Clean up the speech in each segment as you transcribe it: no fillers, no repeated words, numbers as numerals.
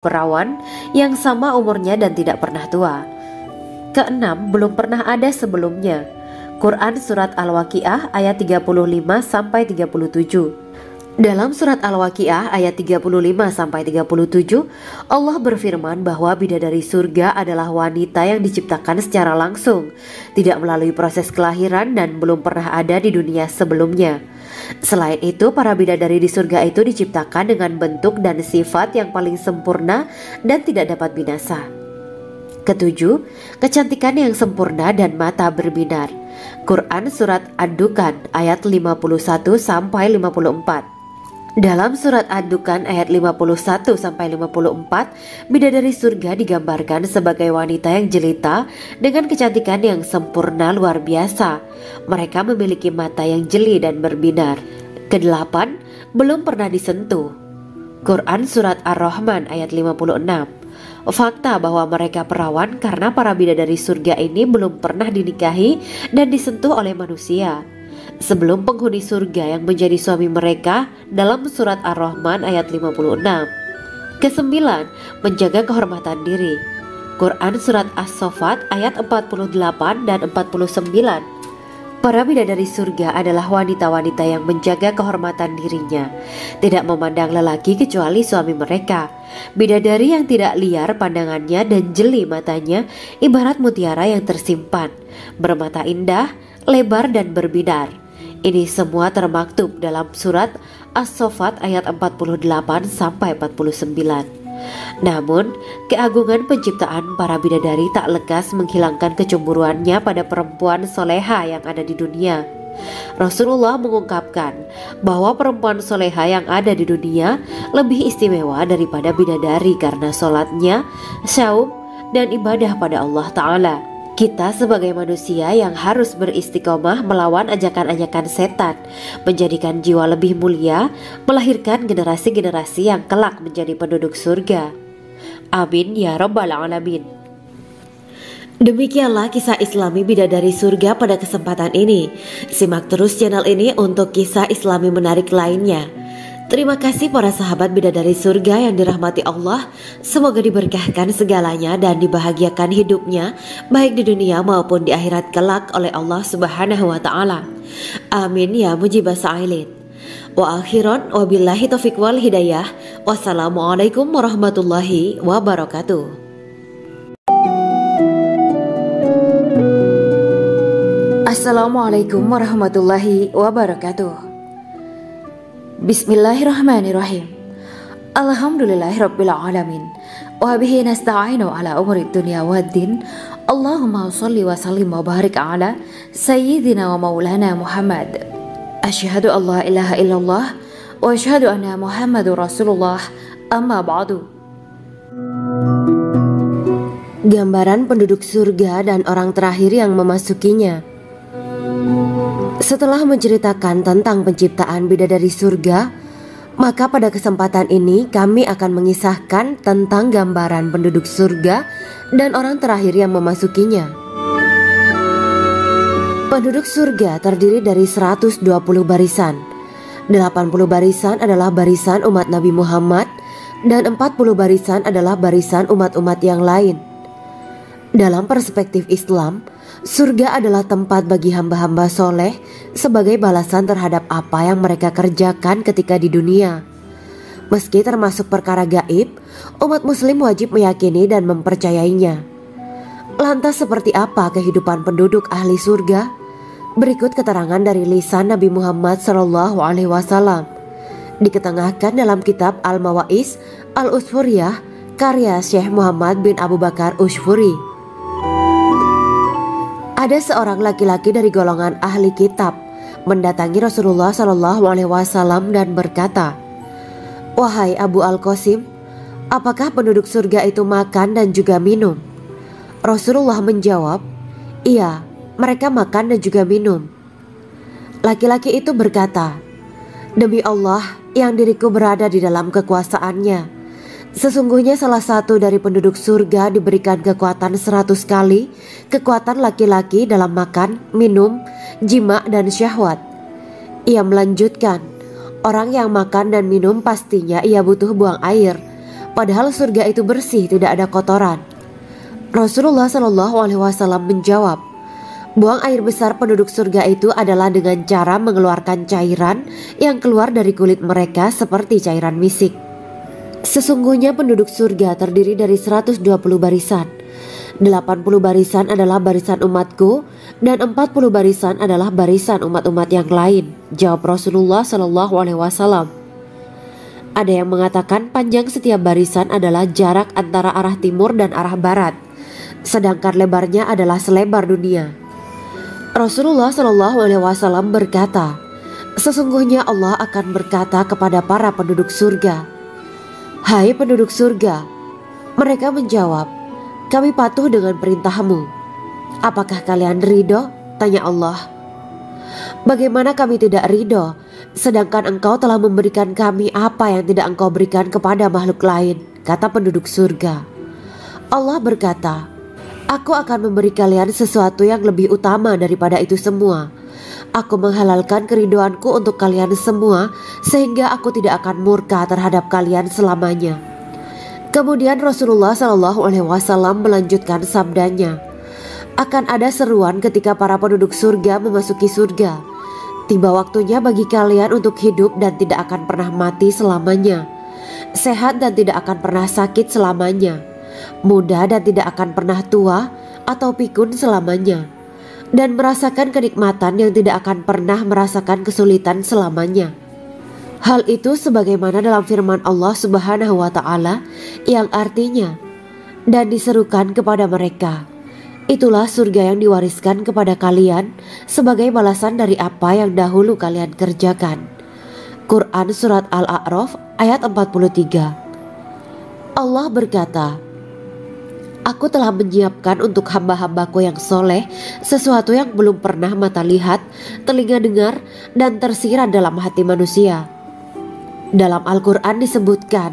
perawan yang sama umurnya dan tidak pernah tua. Keenam, belum pernah ada sebelumnya. Quran Surat Al-Waqiah ayat 35-37. Dalam Surat Al-Waqiah ayat 35-37, Allah berfirman bahwa bidadari surga adalah wanita yang diciptakan secara langsung, tidak melalui proses kelahiran dan belum pernah ada di dunia sebelumnya. Selain itu, para bidadari di surga itu diciptakan dengan bentuk dan sifat yang paling sempurna dan tidak dapat binasa. Ketujuh, kecantikan yang sempurna dan mata berbinar. Quran Surat Ad-Dukhan ayat 51-54. Dalam Surat Ad-Dukhan ayat 51-54, bidadari surga digambarkan sebagai wanita yang jelita dengan kecantikan yang sempurna luar biasa. Mereka memiliki mata yang jeli dan berbinar. Kedelapan, belum pernah disentuh. Quran Surat Ar-Rahman ayat 56. Fakta bahwa mereka perawan karena para bidadari surga ini belum pernah dinikahi dan disentuh oleh manusia sebelum penghuni surga yang menjadi suami mereka dalam Surat Ar-Rahman ayat 56. Kesembilan, menjaga kehormatan diri. Quran Surat As-Saffat ayat 48 dan 49. Para bidadari surga adalah wanita-wanita yang menjaga kehormatan dirinya, tidak memandang lelaki kecuali suami mereka. Bidadari yang tidak liar pandangannya dan jeli matanya ibarat mutiara yang tersimpan, bermata indah, lebar dan berbinar. Ini semua termaktub dalam Surat As-Saffat ayat 48-49. Namun, keagungan penciptaan para bidadari tak lekas menghilangkan kecemburuannya pada perempuan soleha yang ada di dunia. Rasulullah mengungkapkan bahwa perempuan soleha yang ada di dunia lebih istimewa daripada bidadari karena sholatnya, saum, dan ibadah pada Allah Ta'ala. Kita sebagai manusia yang harus beristiqomah melawan ajakan-ajakan setan, menjadikan jiwa lebih mulia, melahirkan generasi-generasi yang kelak menjadi penduduk surga. Amin ya Rabbal Alamin. Demikianlah kisah Islami bidadari surga pada kesempatan ini. Simak terus channel ini untuk kisah Islami menarik lainnya. Terima kasih para sahabat bidadari surga yang dirahmati Allah. Semoga diberkahkan segalanya dan dibahagiakan hidupnya baik di dunia maupun di akhirat kelak oleh Allah Subhanahu wa Ta'ala. Amin ya mujibah sa'ilin. Wa akhiran wabillahi taufiq wal hidayah. Wassalamualaikum warahmatullahi wabarakatuh. Assalamualaikum warahmatullahi wabarakatuh. Bismillahirrahmanirrahim. Alhamdulillahirabbil alamin. Wa bihi nasta'inu ala umuri dunya waddin. Allahumma shalli wa sallim wa barik ala sayyidina wa maulana Muhammad. Asyhadu an la ilaha illallah wa asyhadu anna Muhammadur Rasulullah. Amma ba'du. Gambaran penduduk surga dan orang terakhir yang memasukinya. Setelah menceritakan tentang penciptaan bidadari surga, maka pada kesempatan ini kami akan mengisahkan tentang gambaran penduduk surga dan orang terakhir yang memasukinya. Penduduk surga terdiri dari 120 barisan. 80 barisan adalah barisan umat Nabi Muhammad dan 40 barisan adalah barisan umat-umat yang lain. Dalam perspektif Islam, surga adalah tempat bagi hamba-hamba soleh sebagai balasan terhadap apa yang mereka kerjakan ketika di dunia. Meski termasuk perkara gaib, umat muslim wajib meyakini dan mempercayainya. Lantas seperti apa kehidupan penduduk ahli surga? Berikut keterangan dari lisan Nabi Muhammad SAW, diketengahkan dalam kitab Al-Mawa'is Al-Usfuriyah karya Syekh Muhammad bin Abu Bakar Usfuri. Ada seorang laki-laki dari golongan ahli kitab mendatangi Rasulullah SAW dan berkata, "Wahai Abu Al-Qasim, apakah penduduk surga itu makan dan juga minum?" Rasulullah menjawab, "Iya, mereka makan dan juga minum." Laki-laki itu berkata, "Demi Allah yang diriku berada di dalam kekuasaannya, sesungguhnya salah satu dari penduduk surga diberikan kekuatan 100 kali kekuatan laki-laki dalam makan, minum, jima, dan syahwat." Ia melanjutkan, "Orang yang makan dan minum pastinya ia butuh buang air. padahal surga itu bersih, tidak ada kotoran. Rasulullah Shallallahu Alaihi Wasallam menjawab, buang air besar penduduk surga itu adalah dengan cara mengeluarkan cairan yang keluar dari kulit mereka seperti cairan misik. Sesungguhnya penduduk surga terdiri dari 120 barisan. 80 barisan adalah barisan umatku dan 40 barisan adalah barisan umat-umat yang lain, jawab Rasulullah Shallallahu Alaihi Wasallam. Ada yang mengatakan panjang setiap barisan adalah jarak antara arah timur dan arah barat, sedangkan lebarnya adalah selebar dunia. Rasulullah Shallallahu Alaihi Wasallam berkata, sesungguhnya Allah akan berkata kepada para penduduk surga, hai penduduk surga. Mereka menjawab, kami patuh dengan perintahmu. Apakah kalian ridho? Tanya Allah. Bagaimana kami tidak ridho, sedangkan engkau telah memberikan kami apa yang tidak engkau berikan kepada makhluk lain, kata penduduk surga. Allah berkata, aku akan memberi kalian sesuatu yang lebih utama daripada itu semua. Aku menghalalkan keridoanku untuk kalian semua, sehingga aku tidak akan murka terhadap kalian selamanya. Kemudian Rasulullah Shallallahu Alaihi Wasallam melanjutkan sabdanya, akan ada seruan ketika para penduduk surga memasuki surga. Tiba waktunya bagi kalian untuk hidup dan tidak akan pernah mati selamanya, sehat dan tidak akan pernah sakit selamanya, muda dan tidak akan pernah tua atau pikun selamanya, dan merasakan kenikmatan yang tidak akan pernah merasakan kesulitan selamanya. Hal itu sebagaimana dalam firman Allah Subhanahu wa Ta'ala yang artinya, dan diserukan kepada mereka, itulah surga yang diwariskan kepada kalian sebagai balasan dari apa yang dahulu kalian kerjakan. Quran Surat Al-A'raf ayat 43. Allah berkata, aku telah menyiapkan untuk hamba-hambaku yang soleh sesuatu yang belum pernah mata lihat, telinga dengar, dan tersirat dalam hati manusia. Dalam Al-Quran disebutkan,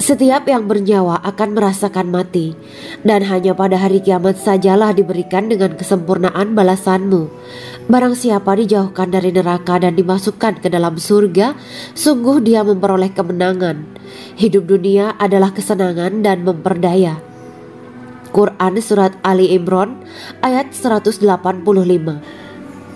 setiap yang bernyawa akan merasakan mati, dan hanya pada hari kiamat sajalah diberikan dengan kesempurnaan balasanmu. Barang siapa dijauhkan dari neraka dan dimasukkan ke dalam surga, sungguh dia memperoleh kemenangan. Hidup dunia adalah kesenangan dan memperdaya. Quran Surat Ali Imran ayat 185.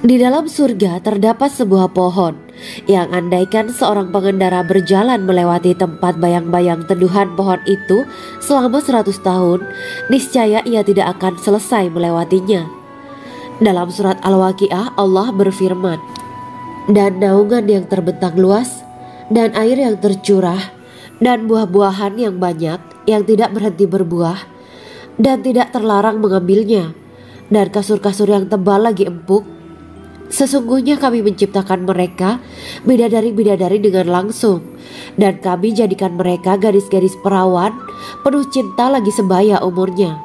Di dalam surga terdapat sebuah pohon yang andaikan seorang pengendara berjalan melewati tempat bayang-bayang teduhan pohon itu selama 100 tahun, niscaya ia tidak akan selesai melewatinya. Dalam surat Al-Waqiah Allah berfirman, dan naungan yang terbentang luas, dan air yang tercurah, dan buah-buahan yang banyak yang tidak berhenti berbuah, dan tidak terlarang mengambilnya, dan kasur-kasur yang tebal lagi empuk. Sesungguhnya kami menciptakan mereka bidadari-bidadari dengan langsung, dan kami jadikan mereka gadis-gadis perawan penuh cinta lagi sebaya umurnya.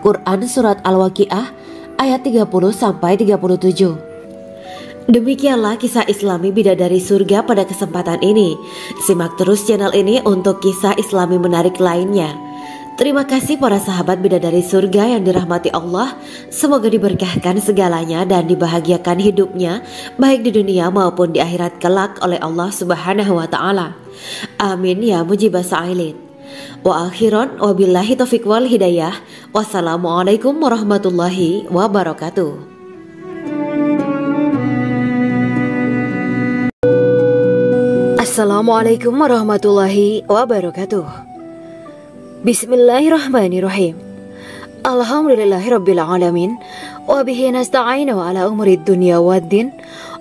Quran Surat Al-Waqiah ayat 30-37. Demikianlah kisah Islami bidadari surga pada kesempatan ini. Simak terus channel ini untuk kisah Islami menarik lainnya. Terima kasih para sahabat bidadari surga yang dirahmati Allah. Semoga diberkahkan segalanya dan dibahagiakan hidupnya, baik di dunia maupun di akhirat kelak oleh Allah Subhanahu wa Ta'ala. Amin ya mujibah sa'ilin. Wa akhiran wabillahi taufiq wal hidayah. Wassalamualaikum warahmatullahi wabarakatuh. Assalamualaikum warahmatullahi wabarakatuh. Bismillahirrahmanirrahim. Alhamdulillahirabbil alamin wa bihi nasta'inu ala umuri dunya waddin.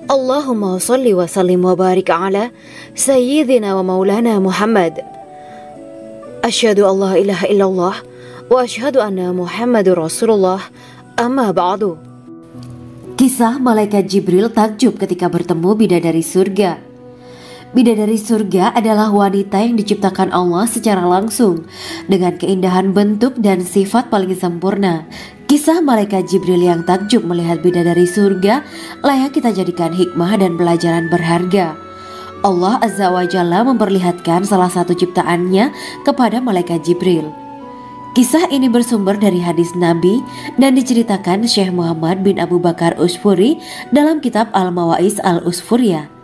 Allahumma shalli wa sallim wa barik ala sayyidina wa maulana Muhammad. Asyhadu an la ilaha illallah wa asyhadu anna Muhammadur Rasulullah. Amma ba'du. Kisah malaikat Jibril takjub ketika bertemu bidadari surga. Bidadari surga adalah wanita yang diciptakan Allah secara langsung dengan keindahan bentuk dan sifat paling sempurna. Kisah malaikat Jibril yang takjub melihat bidadari surga layak kita jadikan hikmah dan pelajaran berharga. Allah Azza wa Jalla memperlihatkan salah satu ciptaannya kepada malaikat Jibril. Kisah ini bersumber dari hadis Nabi dan diceritakan Syekh Muhammad bin Abu Bakar Usfuri dalam kitab Al-Mawaiz Al-Usfuriyah.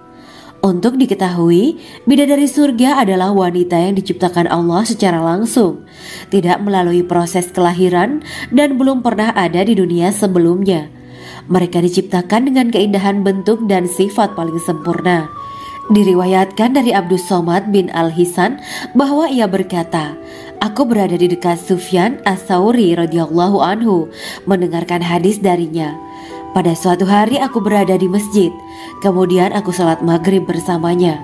Untuk diketahui, bidadari surga adalah wanita yang diciptakan Allah secara langsung, tidak melalui proses kelahiran dan belum pernah ada di dunia sebelumnya. Mereka diciptakan dengan keindahan bentuk dan sifat paling sempurna. Diriwayatkan dari Abdus Somad bin Al-Hisan bahwa ia berkata, "Aku berada di dekat Sufyan As-Tsauri radhiyallahu anhu mendengarkan hadis darinya. Pada suatu hari aku berada di masjid, kemudian aku sholat maghrib bersamanya.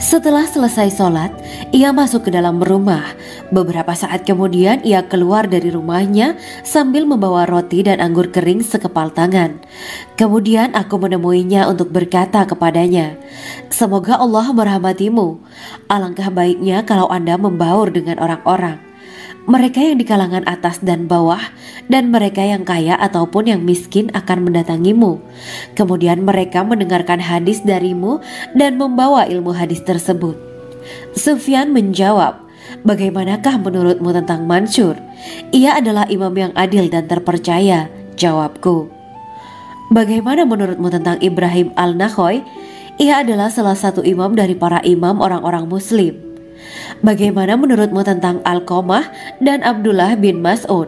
Setelah selesai sholat, ia masuk ke dalam rumah. Beberapa saat kemudian ia keluar dari rumahnya sambil membawa roti dan anggur kering sekepal tangan. Kemudian aku menemuinya untuk berkata kepadanya, 'Semoga Allah merahmatimu. Alangkah baiknya kalau Anda membaur dengan orang-orang. Mereka yang di kalangan atas dan bawah, dan mereka yang kaya ataupun yang miskin akan mendatangimu. Kemudian mereka mendengarkan hadis darimu dan membawa ilmu hadis tersebut.' Sufyan menjawab, 'Bagaimanakah menurutmu tentang Mansur? Ia adalah imam yang adil dan terpercaya.' Jawabku, 'Bagaimana menurutmu tentang Ibrahim Al-Nakhoy? Ia adalah salah satu imam dari para imam orang-orang muslim.' 'Bagaimana menurutmu tentang Alqamah dan Abdullah bin Mas'ud?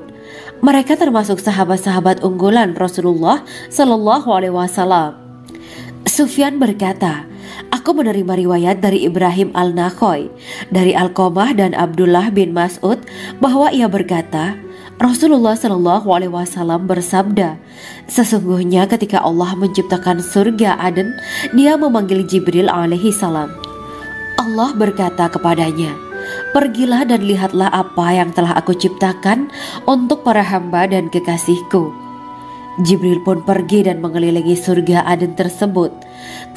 Mereka termasuk sahabat-sahabat unggulan Rasulullah Shallallahu Alaihi Wasallam.' Sufyan berkata, 'Aku menerima riwayat dari Ibrahim Al-Nakhoy, dari Alqamah dan Abdullah bin Mas'ud bahwa ia berkata, Rasulullah Shallallahu Alaihi Wasallam bersabda, sesungguhnya ketika Allah menciptakan surga Aden, Dia memanggil Jibril alaihi salam. Allah berkata kepadanya, pergilah dan lihatlah apa yang telah aku ciptakan untuk para hamba dan kekasihku. Jibril pun pergi dan mengelilingi surga Aden tersebut.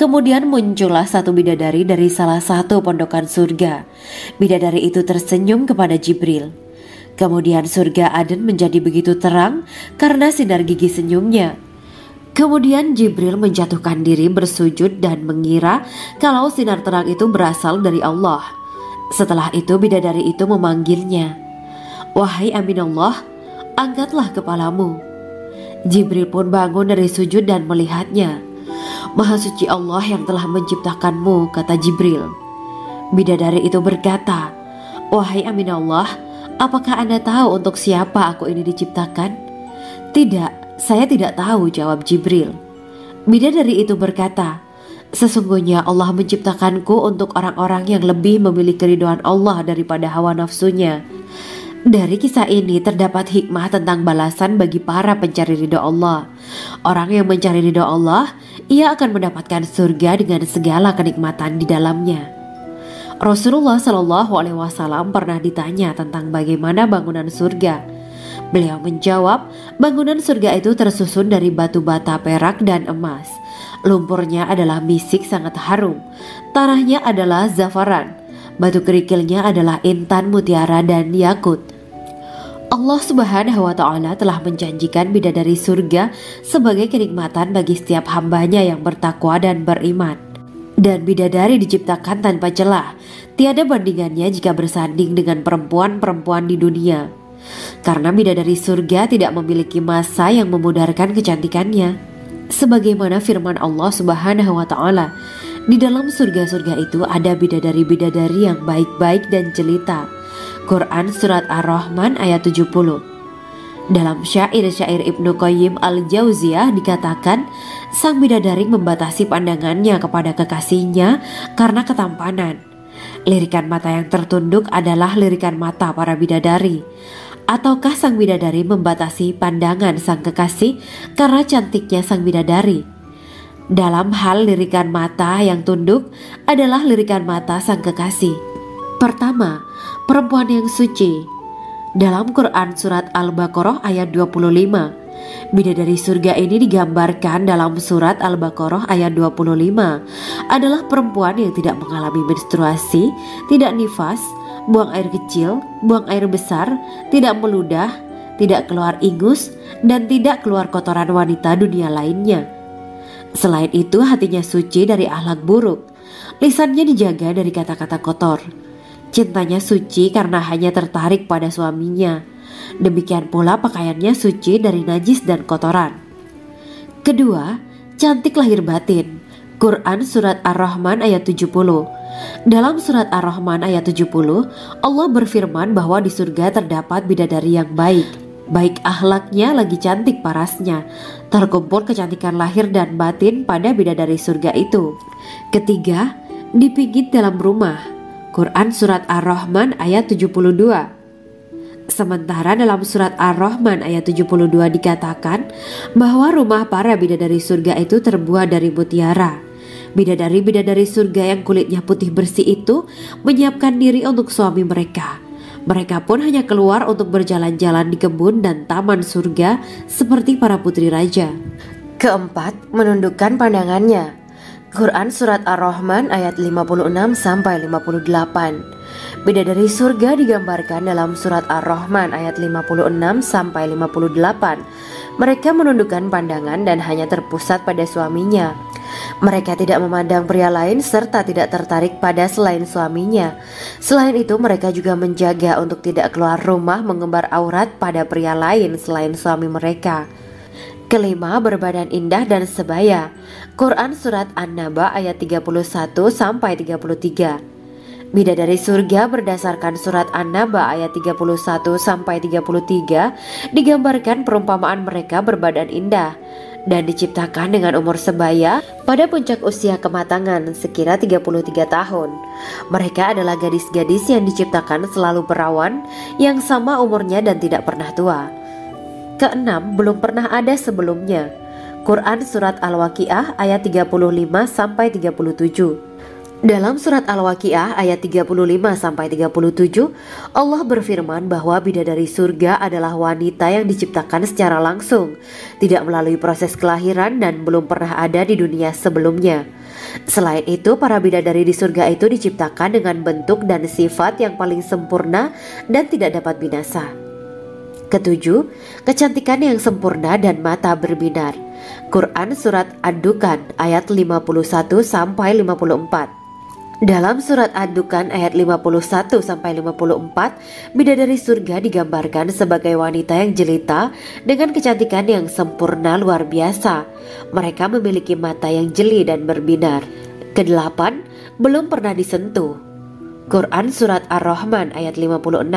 Kemudian muncullah satu bidadari dari salah satu pondokan surga. Bidadari itu tersenyum kepada Jibril. Kemudian surga Aden menjadi begitu terang karena sinar gigi senyumnya. Kemudian Jibril menjatuhkan diri bersujud dan mengira kalau sinar terang itu berasal dari Allah. Setelah itu bidadari itu memanggilnya, wahai Aminullah, angkatlah kepalamu. Jibril pun bangun dari sujud dan melihatnya. Maha suci Allah yang telah menciptakanmu, kata Jibril. Bidadari itu berkata, wahai Aminullah, apakah Anda tahu untuk siapa aku ini diciptakan? Tidak. Saya tidak tahu, jawab Jibril. Bidadari itu berkata, sesungguhnya Allah menciptakanku untuk orang-orang yang lebih memilih keridhaan Allah daripada hawa nafsunya. Dari kisah ini terdapat hikmah tentang balasan bagi para pencari ridha Allah. Orang yang mencari ridha Allah, ia akan mendapatkan surga dengan segala kenikmatan di dalamnya. Rasulullah Shallallahu Alaihi Wasallam pernah ditanya tentang bagaimana bangunan surga. Beliau menjawab, bangunan surga itu tersusun dari batu bata, perak, dan emas. Lumpurnya adalah misik sangat harum. Tanahnya adalah zafaran. Batu kerikilnya adalah intan, mutiara, dan yakut. Allah Subhanahu wa Ta'ala telah menjanjikan bidadari surga sebagai kenikmatan bagi setiap hambanya yang bertakwa dan beriman. Dan bidadari diciptakan tanpa celah. Tiada bandingannya jika bersanding dengan perempuan-perempuan di dunia. Karena bidadari surga tidak memiliki masa yang memudarkan kecantikannya. Sebagaimana firman Allah Subhanahu wa Ta'ala, di dalam surga-surga itu ada bidadari-bidadari yang baik-baik dan jelita. Quran Surat Ar-Rahman ayat 70. Dalam syair-syair Ibnu Qayyim Al-Jauziyah dikatakan, sang bidadari membatasi pandangannya kepada kekasihnya karena ketampanan. Lirikan mata yang tertunduk adalah lirikan mata para bidadari. Ataukah sang bidadari membatasi pandangan sang kekasih karena cantiknya sang bidadari? Dalam hal lirikan mata yang tunduk adalah lirikan mata sang kekasih. Pertama, perempuan yang suci. Dalam Quran Surat Al-Baqarah ayat 25, bidadari surga ini digambarkan dalam Surat Al-Baqarah ayat 25 adalah perempuan yang tidak mengalami menstruasi, tidak nifas, buang air kecil, buang air besar, tidak meludah, tidak keluar ingus, dan tidak keluar kotoran wanita dunia lainnya. Selain itu hatinya suci dari akhlak buruk, lisannya dijaga dari kata-kata kotor. Cintanya suci karena hanya tertarik pada suaminya. Demikian pula pakaiannya suci dari najis dan kotoran. Kedua, cantik lahir batin. Quran Surat Ar-Rahman ayat 70. Dalam Surat Ar-Rahman ayat 70, Allah berfirman bahwa di surga terdapat bidadari yang baik akhlaknya lagi cantik parasnya. Terkumpul kecantikan lahir dan batin pada bidadari surga itu. Ketiga, dipijit dalam rumah. Quran Surat Ar-Rahman ayat 72. Sementara dalam Surat Ar-Rahman ayat 72 dikatakan bahwa rumah para bidadari surga itu terbuat dari mutiara. Bidadari-bidadari surga yang kulitnya putih bersih itu menyiapkan diri untuk suami mereka. Mereka pun hanya keluar untuk berjalan-jalan di kebun dan taman surga seperti para putri raja. Keempat, menundukkan pandangannya. Quran Surat Ar-Rahman ayat 56-58. Bidadari surga digambarkan dalam Surat Ar-Rahman ayat 56-58. Mereka menundukkan pandangan dan hanya terpusat pada suaminya. Mereka tidak memandang pria lain serta tidak tertarik pada selain suaminya. Selain itu, mereka juga menjaga untuk tidak keluar rumah mengembar aurat pada pria lain selain suami mereka. Kelima, berbadan indah dan sebaya. Quran Surat An-Naba ayat 31-33. Bidadari surga berdasarkan Surat An-Naba ayat 31-33 digambarkan perumpamaan mereka berbadan indah dan diciptakan dengan umur sebaya pada puncak usia kematangan sekira 33 tahun. Mereka adalah gadis-gadis yang diciptakan selalu perawan yang sama umurnya dan tidak pernah tua. Keenam, belum pernah ada sebelumnya. Quran Surat Al-Waqiah ayat 35-37. Dalam Surat Al-Waqiah ayat 35-37, Allah berfirman bahwa bidadari surga adalah wanita yang diciptakan secara langsung, tidak melalui proses kelahiran dan belum pernah ada di dunia sebelumnya. Selain itu, para bidadari di surga itu diciptakan dengan bentuk dan sifat yang paling sempurna dan tidak dapat binasa. Ketujuh, kecantikan yang sempurna dan mata berbinar. Quran Surat Ad-Dukhan ayat 51-54. Dalam Surat Ad-Dukhan ayat 51-54, bidadari surga digambarkan sebagai wanita yang jelita dengan kecantikan yang sempurna luar biasa. Mereka memiliki mata yang jeli dan berbinar. Kedelapan, belum pernah disentuh. Quran Surat Ar-Rahman ayat 56.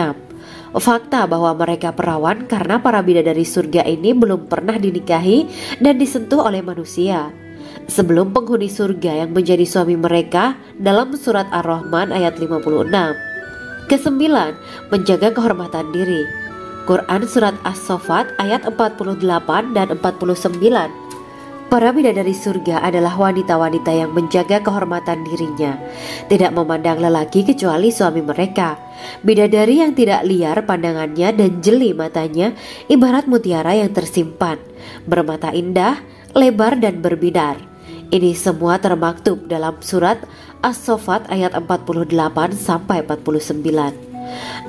Fakta bahwa mereka perawan karena para bidadari surga ini belum pernah dinikahi dan disentuh oleh manusia sebelum penghuni surga yang menjadi suami mereka dalam Surat Ar-Rahman ayat 56. Kesembilan, menjaga kehormatan diri. Quran Surat As-Saffat ayat 48 dan 49. Para bidadari surga adalah wanita-wanita yang menjaga kehormatan dirinya, tidak memandang lelaki kecuali suami mereka. Bidadari yang tidak liar pandangannya dan jeli matanya ibarat mutiara yang tersimpan, bermata indah, lebar dan berbinar. Ini semua termaktub dalam Surat As-Saffat ayat 48-49.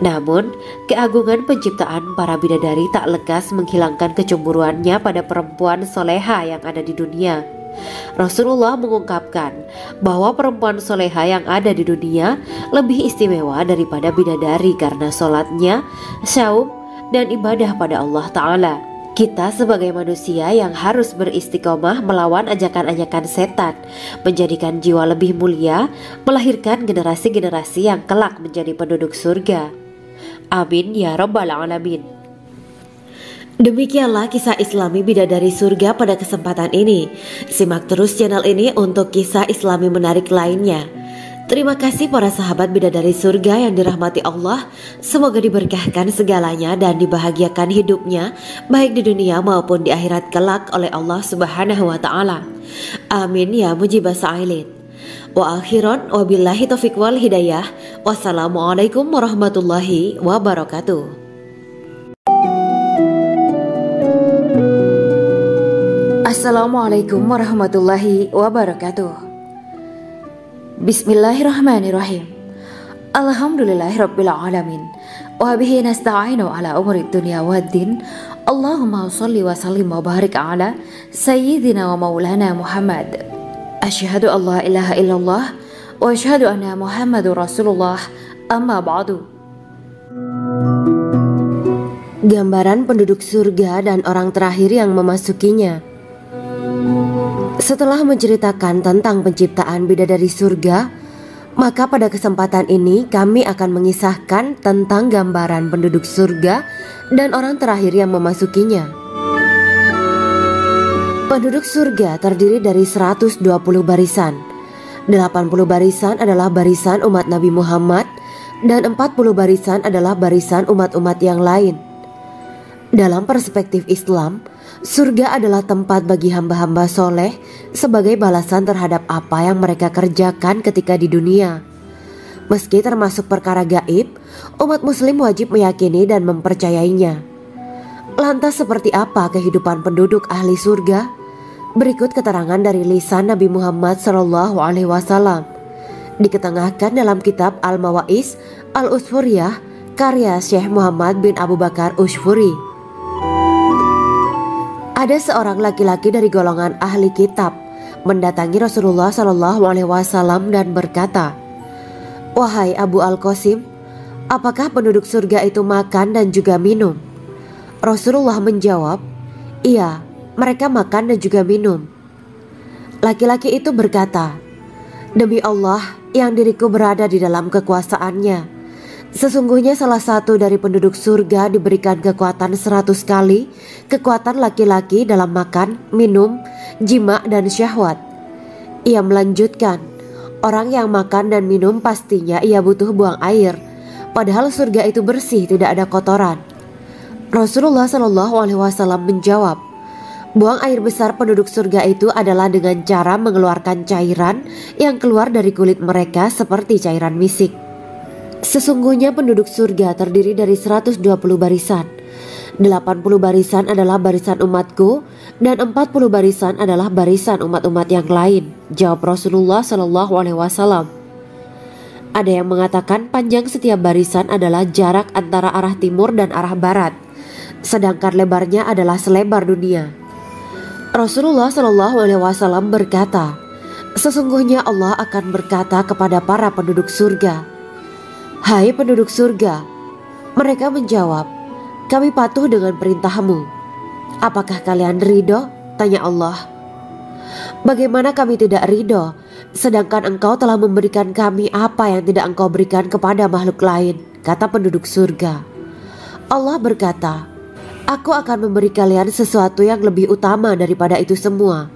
Namun, keagungan penciptaan para bidadari tak lekas menghilangkan kecemburuannya pada perempuan soleha yang ada di dunia. Rasulullah mengungkapkan bahwa perempuan soleha yang ada di dunia lebih istimewa daripada bidadari karena sholatnya, saum, dan ibadah pada Allah Ta'ala. Kita sebagai manusia yang harus beristiqomah melawan ajakan-ajakan setan, menjadikan jiwa lebih mulia, melahirkan generasi-generasi yang kelak menjadi penduduk surga. Amin ya Rabbal Alamin. Demikianlah kisah Islami bidadari surga pada kesempatan ini. Simak terus channel ini untuk kisah Islami menarik lainnya. Terima kasih para sahabat bidadari surga yang dirahmati Allah. Semoga diberkahkan segalanya dan dibahagiakan hidupnya baik di dunia maupun di akhirat kelak oleh Allah Subhanahu wa Ta'ala. Amin ya mujibah sa'ilin. Wa akhiran wabillahi taufiq wal hidayah. Wassalamualaikum warahmatullahi wabarakatuh. Assalamualaikum warahmatullahi wabarakatuh. Bismillahirrahmanirrahim. Alhamdulillahirabbil alamin. Wa bihi nasta'inu ala umuri dunya waddin. Allahumma shalli wa sallim wa barik ala sayyidina wa maulana Muhammad. Asyhadu an la ilaha illallah wa asyhadu anna Muhammadur Rasulullah. Amma ba'du. Gambaran penduduk surga dan orang terakhir yang memasukinya. Setelah menceritakan tentang penciptaan bidadari surga, maka pada kesempatan ini kami akan mengisahkan tentang gambaran penduduk surga dan orang terakhir yang memasukinya. Penduduk surga terdiri dari 120 barisan. 80 barisan adalah barisan umat Nabi Muhammad dan 40 barisan adalah barisan umat-umat yang lain. Dalam perspektif Islam, surga adalah tempat bagi hamba-hamba soleh sebagai balasan terhadap apa yang mereka kerjakan ketika di dunia. Meski termasuk perkara gaib, umat muslim wajib meyakini dan mempercayainya. Lantas seperti apa kehidupan penduduk ahli surga? Berikut keterangan dari lisan Nabi Muhammad SAW, diketengahkan dalam kitab Al-Mawaiz Al-Usfuriyah karya Syekh Muhammad bin Abu Bakar Usfuri. Ada seorang laki-laki dari golongan ahli kitab mendatangi Rasulullah SAW dan berkata, "Wahai Abu Al-Qasim, apakah penduduk surga itu makan dan juga minum?" Rasulullah menjawab, "Iya, mereka makan dan juga minum." Laki-laki itu berkata, "Demi Allah yang diriku berada di dalam kekuasaannya, sesungguhnya salah satu dari penduduk surga diberikan kekuatan 100 kali kekuatan laki-laki dalam makan, minum, jima, dan syahwat." Ia melanjutkan, "Orang yang makan dan minum pastinya ia butuh buang air, padahal surga itu bersih, tidak ada kotoran." Rasulullah SAW menjawab, "Buang air besar penduduk surga itu adalah dengan cara mengeluarkan cairan yang keluar dari kulit mereka seperti cairan misik." Sesungguhnya penduduk surga terdiri dari 120 barisan. 80 barisan adalah barisan umatku dan 40 barisan adalah barisan umat-umat yang lain, jawab Rasulullah SAW. Ada yang mengatakan panjang setiap barisan adalah jarak antara arah timur dan arah barat, sedangkan lebarnya adalah selebar dunia. Rasulullah SAW berkata, "Sesungguhnya Allah akan berkata kepada para penduduk surga, 'Hai penduduk surga,' mereka menjawab, 'Kami patuh dengan perintahmu.' 'Apakah kalian ridho?' tanya Allah. 'Bagaimana kami tidak ridho, sedangkan engkau telah memberikan kami apa yang tidak engkau berikan kepada makhluk lain,' kata penduduk surga. Allah berkata, 'Aku akan memberi kalian sesuatu yang lebih utama daripada itu semua.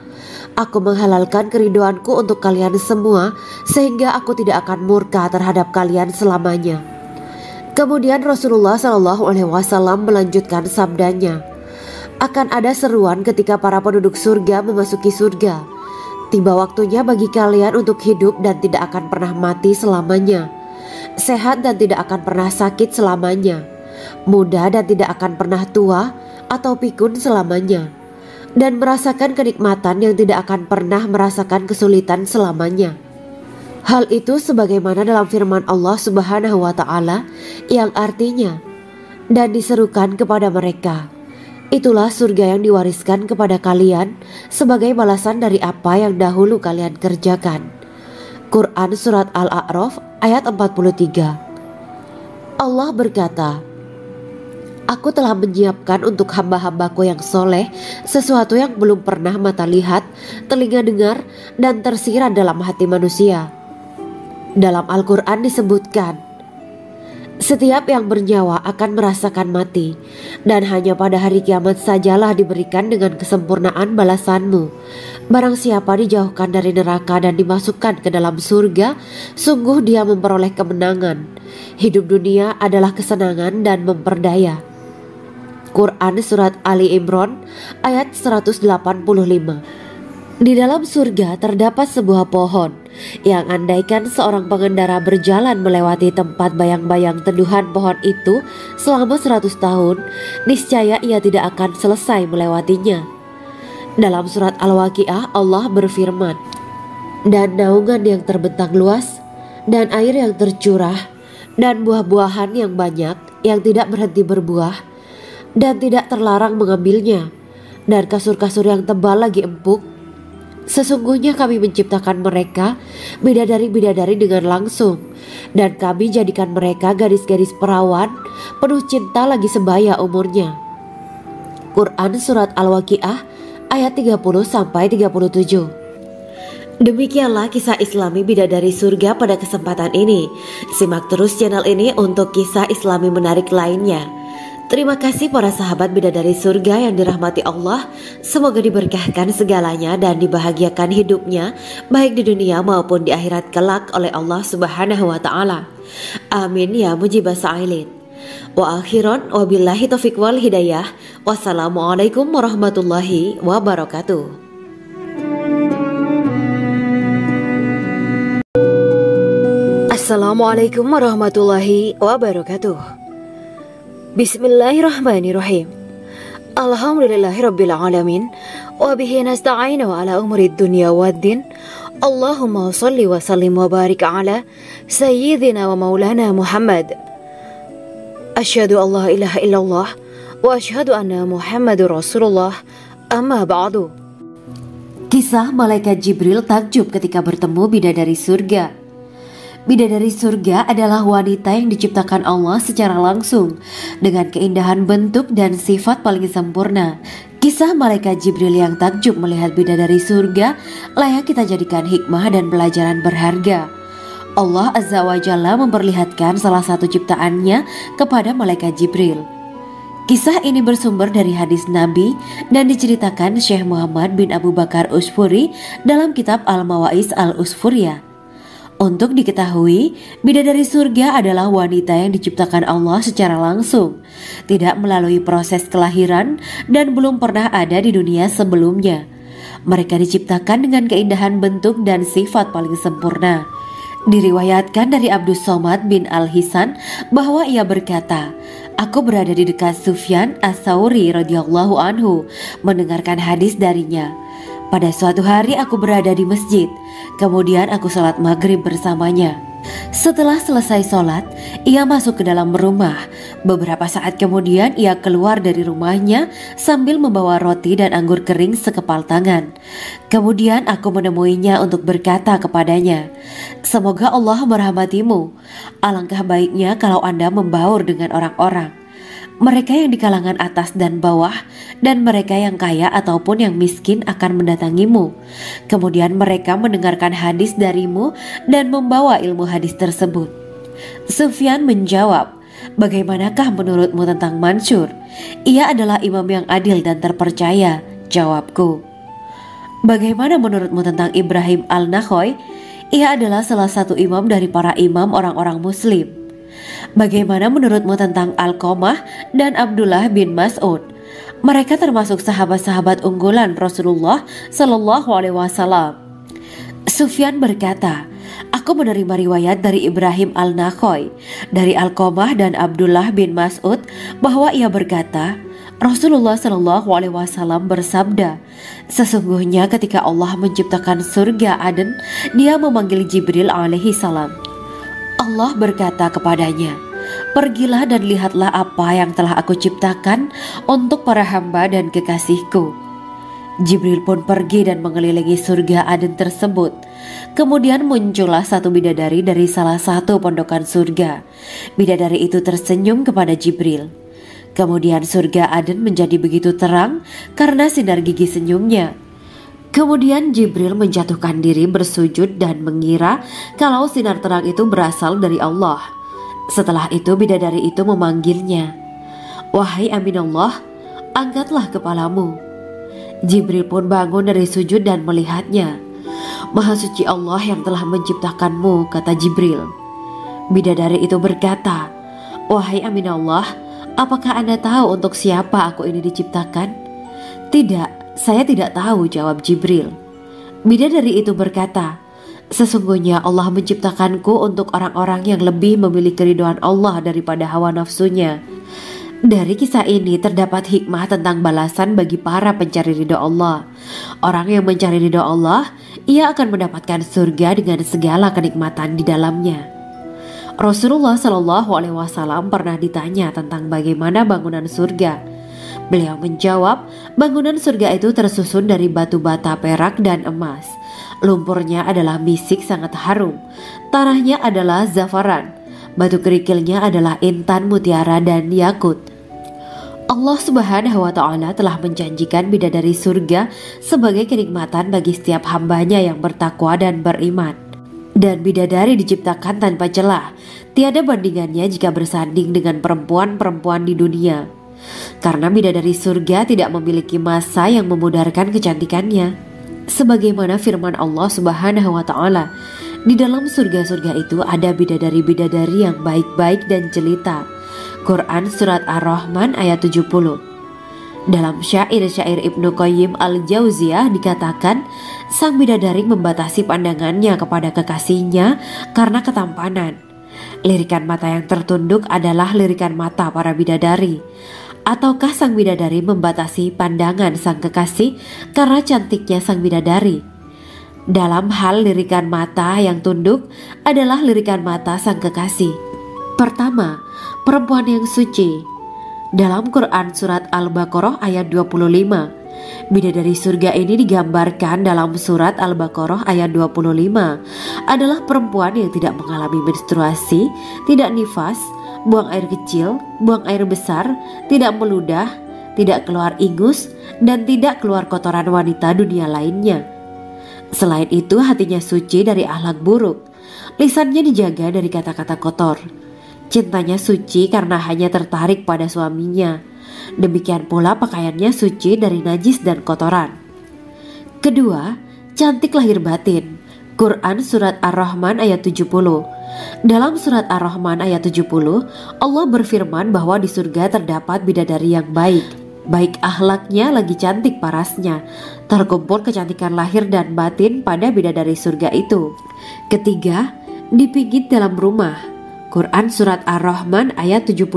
Aku menghalalkan keridoanku untuk kalian semua sehingga aku tidak akan murka terhadap kalian selamanya.'" Kemudian Rasulullah SAW melanjutkan sabdanya, "Akan ada seruan ketika para penduduk surga memasuki surga. Tiba waktunya bagi kalian untuk hidup dan tidak akan pernah mati selamanya, sehat dan tidak akan pernah sakit selamanya, muda dan tidak akan pernah tua atau pikun selamanya, dan merasakan kenikmatan yang tidak akan pernah merasakan kesulitan selamanya." Hal itu sebagaimana dalam firman Allah Subhanahu wa Ta'ala yang artinya, "Dan diserukan kepada mereka, itulah surga yang diwariskan kepada kalian sebagai balasan dari apa yang dahulu kalian kerjakan." Quran Surat Al-A'raf ayat 43. Allah berkata, "Aku telah menyiapkan untuk hamba-hambaku yang soleh sesuatu yang belum pernah mata lihat, telinga dengar, dan tersirat dalam hati manusia." Dalam Al-Quran disebutkan, "Setiap yang bernyawa akan merasakan mati, dan hanya pada hari kiamat sajalah diberikan dengan kesempurnaan balasanmu. Barang siapa dijauhkan dari neraka dan dimasukkan ke dalam surga, sungguh dia memperoleh kemenangan. Hidup dunia adalah kesenangan dan memperdaya." Quran Surat Ali Imran ayat 185. Di dalam surga terdapat sebuah pohon yang andaikan seorang pengendara berjalan melewati tempat bayang-bayang teduhan pohon itu selama 100 tahun, niscaya ia tidak akan selesai melewatinya. Dalam surat Al-Waqiah Allah berfirman, "Dan naungan yang terbentang luas, dan air yang tercurah, dan buah-buahan yang banyak yang tidak berhenti berbuah, dan tidak terlarang mengambilnya, dan kasur-kasur yang tebal lagi empuk. Sesungguhnya kami menciptakan mereka bidadari-bidadari dengan langsung, dan kami jadikan mereka gadis-gadis perawan penuh cinta lagi sebaya umurnya." Quran Surat Al-Waqiah ayat 30-37. Demikianlah kisah Islami Bidadari Surga pada kesempatan ini. Simak terus channel ini untuk kisah Islami menarik lainnya. Terima kasih para sahabat Bidadari Surga yang dirahmati Allah. Semoga diberkahkan segalanya dan dibahagiakan hidupnya, baik di dunia maupun di akhirat kelak oleh Allah Subhanahu wa Ta'ala. Amin ya mujibah sa'ilin. Wa akhiran wabillahi taufiq wal hidayah. Wassalamualaikum warahmatullahi wabarakatuh. Assalamualaikum warahmatullahi wabarakatuh. Bismillahirrahmanirrahim. Alhamdulillahirabbil alamin wa bihi nasta'inu ala umurid dunya waddin. Allahumma shalli wa sallim wa barik ala sayyidina wa maulana Muhammad. Asyhadu an la ilaha illallah wa asyhadu anna Muhammadur Rasulullah. Amma ba'du. Kisah malaikat Jibril takjub ketika bertemu bidadari surga. Bidadari surga adalah wanita yang diciptakan Allah secara langsung dengan keindahan bentuk dan sifat paling sempurna. Kisah malaikat Jibril yang takjub melihat bidadari surga layak kita jadikan hikmah dan pelajaran berharga. Allah Azza wa Jalla memperlihatkan salah satu ciptaannya kepada malaikat Jibril. Kisah ini bersumber dari hadis Nabi dan diceritakan Syekh Muhammad bin Abu Bakar Usfuri dalam kitab Al-Mawaiz Al-Usfuriyah. Untuk diketahui, bidadari surga adalah wanita yang diciptakan Allah secara langsung, tidak melalui proses kelahiran dan belum pernah ada di dunia sebelumnya. Mereka diciptakan dengan keindahan bentuk dan sifat paling sempurna. Diriwayatkan dari Abdus Somad bin Al-Hisan bahwa ia berkata, "Aku berada di dekat Sufyan As-Sauri radhiyallahu anhu mendengarkan hadis darinya. Pada suatu hari aku berada di masjid, kemudian aku sholat maghrib bersamanya. Setelah selesai sholat, ia masuk ke dalam rumah. Beberapa saat kemudian ia keluar dari rumahnya sambil membawa roti dan anggur kering sekepal tangan. Kemudian aku menemuinya untuk berkata kepadanya, 'Semoga Allah merahmatimu. Alangkah baiknya kalau Anda membaur dengan orang-orang. Mereka yang di kalangan atas dan bawah, dan mereka yang kaya ataupun yang miskin akan mendatangimu. Kemudian mereka mendengarkan hadis darimu dan membawa ilmu hadis tersebut.' Sufyan menjawab, 'Bagaimanakah menurutmu tentang Mansur? Ia adalah imam yang adil dan terpercaya.' Jawabku, 'Bagaimana menurutmu tentang Ibrahim Al-Nakhoy? Ia adalah salah satu imam dari para imam orang-orang muslim.' Bagaimana menurutmu tentang Alqamah dan Abdullah bin Mas'ud? Mereka termasuk sahabat-sahabat unggulan Rasulullah Sallallahu Alaihi Wasallam.' Sufyan berkata, 'Aku menerima riwayat dari Ibrahim Al-Nakhoy, dari Alqamah dan Abdullah bin Mas'ud bahwa ia berkata, Rasulullah Sallallahu Alaihi Wasallam bersabda, sesungguhnya ketika Allah menciptakan surga Aden, Dia memanggil Jibril alaihi salam. Allah berkata kepadanya, pergilah dan lihatlah apa yang telah aku ciptakan untuk para hamba dan kekasihku. Jibril pun pergi dan mengelilingi surga Aden tersebut. Kemudian muncullah satu bidadari dari salah satu pondokan surga. Bidadari itu tersenyum kepada Jibril. Kemudian surga Aden menjadi begitu terang karena sinar gigi senyumnya. Kemudian Jibril menjatuhkan diri bersujud dan mengira kalau sinar terang itu berasal dari Allah. Setelah itu bidadari itu memanggilnya, wahai Aminullah, angkatlah kepalamu. Jibril pun bangun dari sujud dan melihatnya. Maha suci Allah yang telah menciptakanmu, kata Jibril. Bidadari itu berkata, wahai Aminullah, apakah Anda tahu untuk siapa aku ini diciptakan? Tidak. Saya tidak tahu, jawab Jibril. Bidadari itu berkata, sesungguhnya Allah menciptakanku untuk orang-orang yang lebih memilih keridhaan Allah daripada hawa nafsunya. Dari kisah ini terdapat hikmah tentang balasan bagi para pencari ridha Allah. Orang yang mencari ridha Allah, ia akan mendapatkan surga dengan segala kenikmatan di dalamnya. Rasulullah Shallallahu Alaihi Wasallam pernah ditanya tentang bagaimana bangunan surga. Beliau menjawab, bangunan surga itu tersusun dari batu bata, perak, dan emas. Lumpurnya adalah misik sangat harum. Tanahnya adalah zafaran. Batu kerikilnya adalah intan, mutiara, dan yakut. Allah Subhanahu wa Ta'ala telah menjanjikan bidadari surga sebagai kenikmatan bagi setiap hambanya yang bertakwa dan beriman. Dan bidadari diciptakan tanpa celah, tiada bandingannya jika bersanding dengan perempuan-perempuan di dunia. Karena bidadari surga tidak memiliki masa yang memudarkan kecantikannya. Sebagaimana firman Allah Subhanahu wa Ta'ala, di dalam surga-surga itu ada bidadari-bidadari yang baik-baik dan jelita. Quran Surat Ar-Rahman ayat 70. Dalam syair-syair Ibnu Qayyim al-Jauziyah dikatakan, sang bidadari membatasi pandangannya kepada kekasihnya karena ketampanan. Lirikan mata yang tertunduk adalah lirikan mata para bidadari. Ataukah sang bidadari membatasi pandangan sang kekasih karena cantiknya sang bidadari? Dalam hal lirikan mata yang tunduk adalah lirikan mata sang kekasih. Pertama, perempuan yang suci. Dalam Quran Surat Al-Baqarah ayat 25, bidadari surga ini digambarkan dalam Surat Al-Baqarah ayat 25 adalah perempuan yang tidak mengalami menstruasi, tidak nifas, buang air kecil, buang air besar, tidak meludah, tidak keluar ingus, dan tidak keluar kotoran wanita dunia lainnya. Selain itu, hatinya suci dari akhlak buruk, lisannya dijaga dari kata-kata kotor. Cintanya suci karena hanya tertarik pada suaminya. Demikian pula pakaiannya suci dari najis dan kotoran. Kedua, cantik lahir batin. Quran Surat Ar-Rahman ayat 70. Dalam Surat Ar-Rahman ayat 70, Allah berfirman bahwa di surga terdapat bidadari yang baik. Baik akhlaknya lagi cantik parasnya. Terkumpul kecantikan lahir dan batin pada bidadari surga itu. Ketiga, dipijit dalam rumah. Quran Surat Ar-Rahman ayat 72.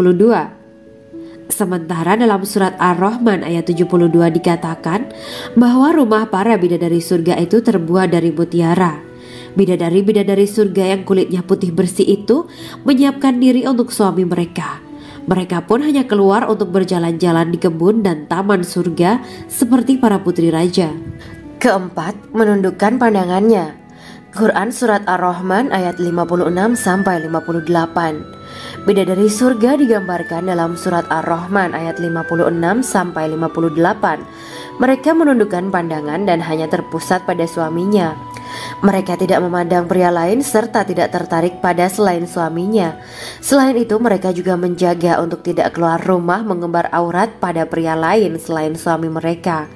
Sementara dalam Surat Ar-Rahman ayat 72 dikatakan bahwa rumah para bidadari surga itu terbuat dari mutiara. Bidadari-bidadari surga yang kulitnya putih bersih itu menyiapkan diri untuk suami mereka. Mereka pun hanya keluar untuk berjalan-jalan di kebun dan taman surga seperti para putri raja. Keempat, menundukkan pandangannya. Quran Surat Ar-Rahman ayat 56-58. Bidadari surga digambarkan dalam Surat Ar-Rahman ayat 56-58. Mereka menundukkan pandangan dan hanya terpusat pada suaminya. Mereka tidak memandang pria lain serta tidak tertarik pada selain suaminya. Selain itu, mereka juga menjaga untuk tidak keluar rumah mengembar aurat pada pria lain selain suami mereka.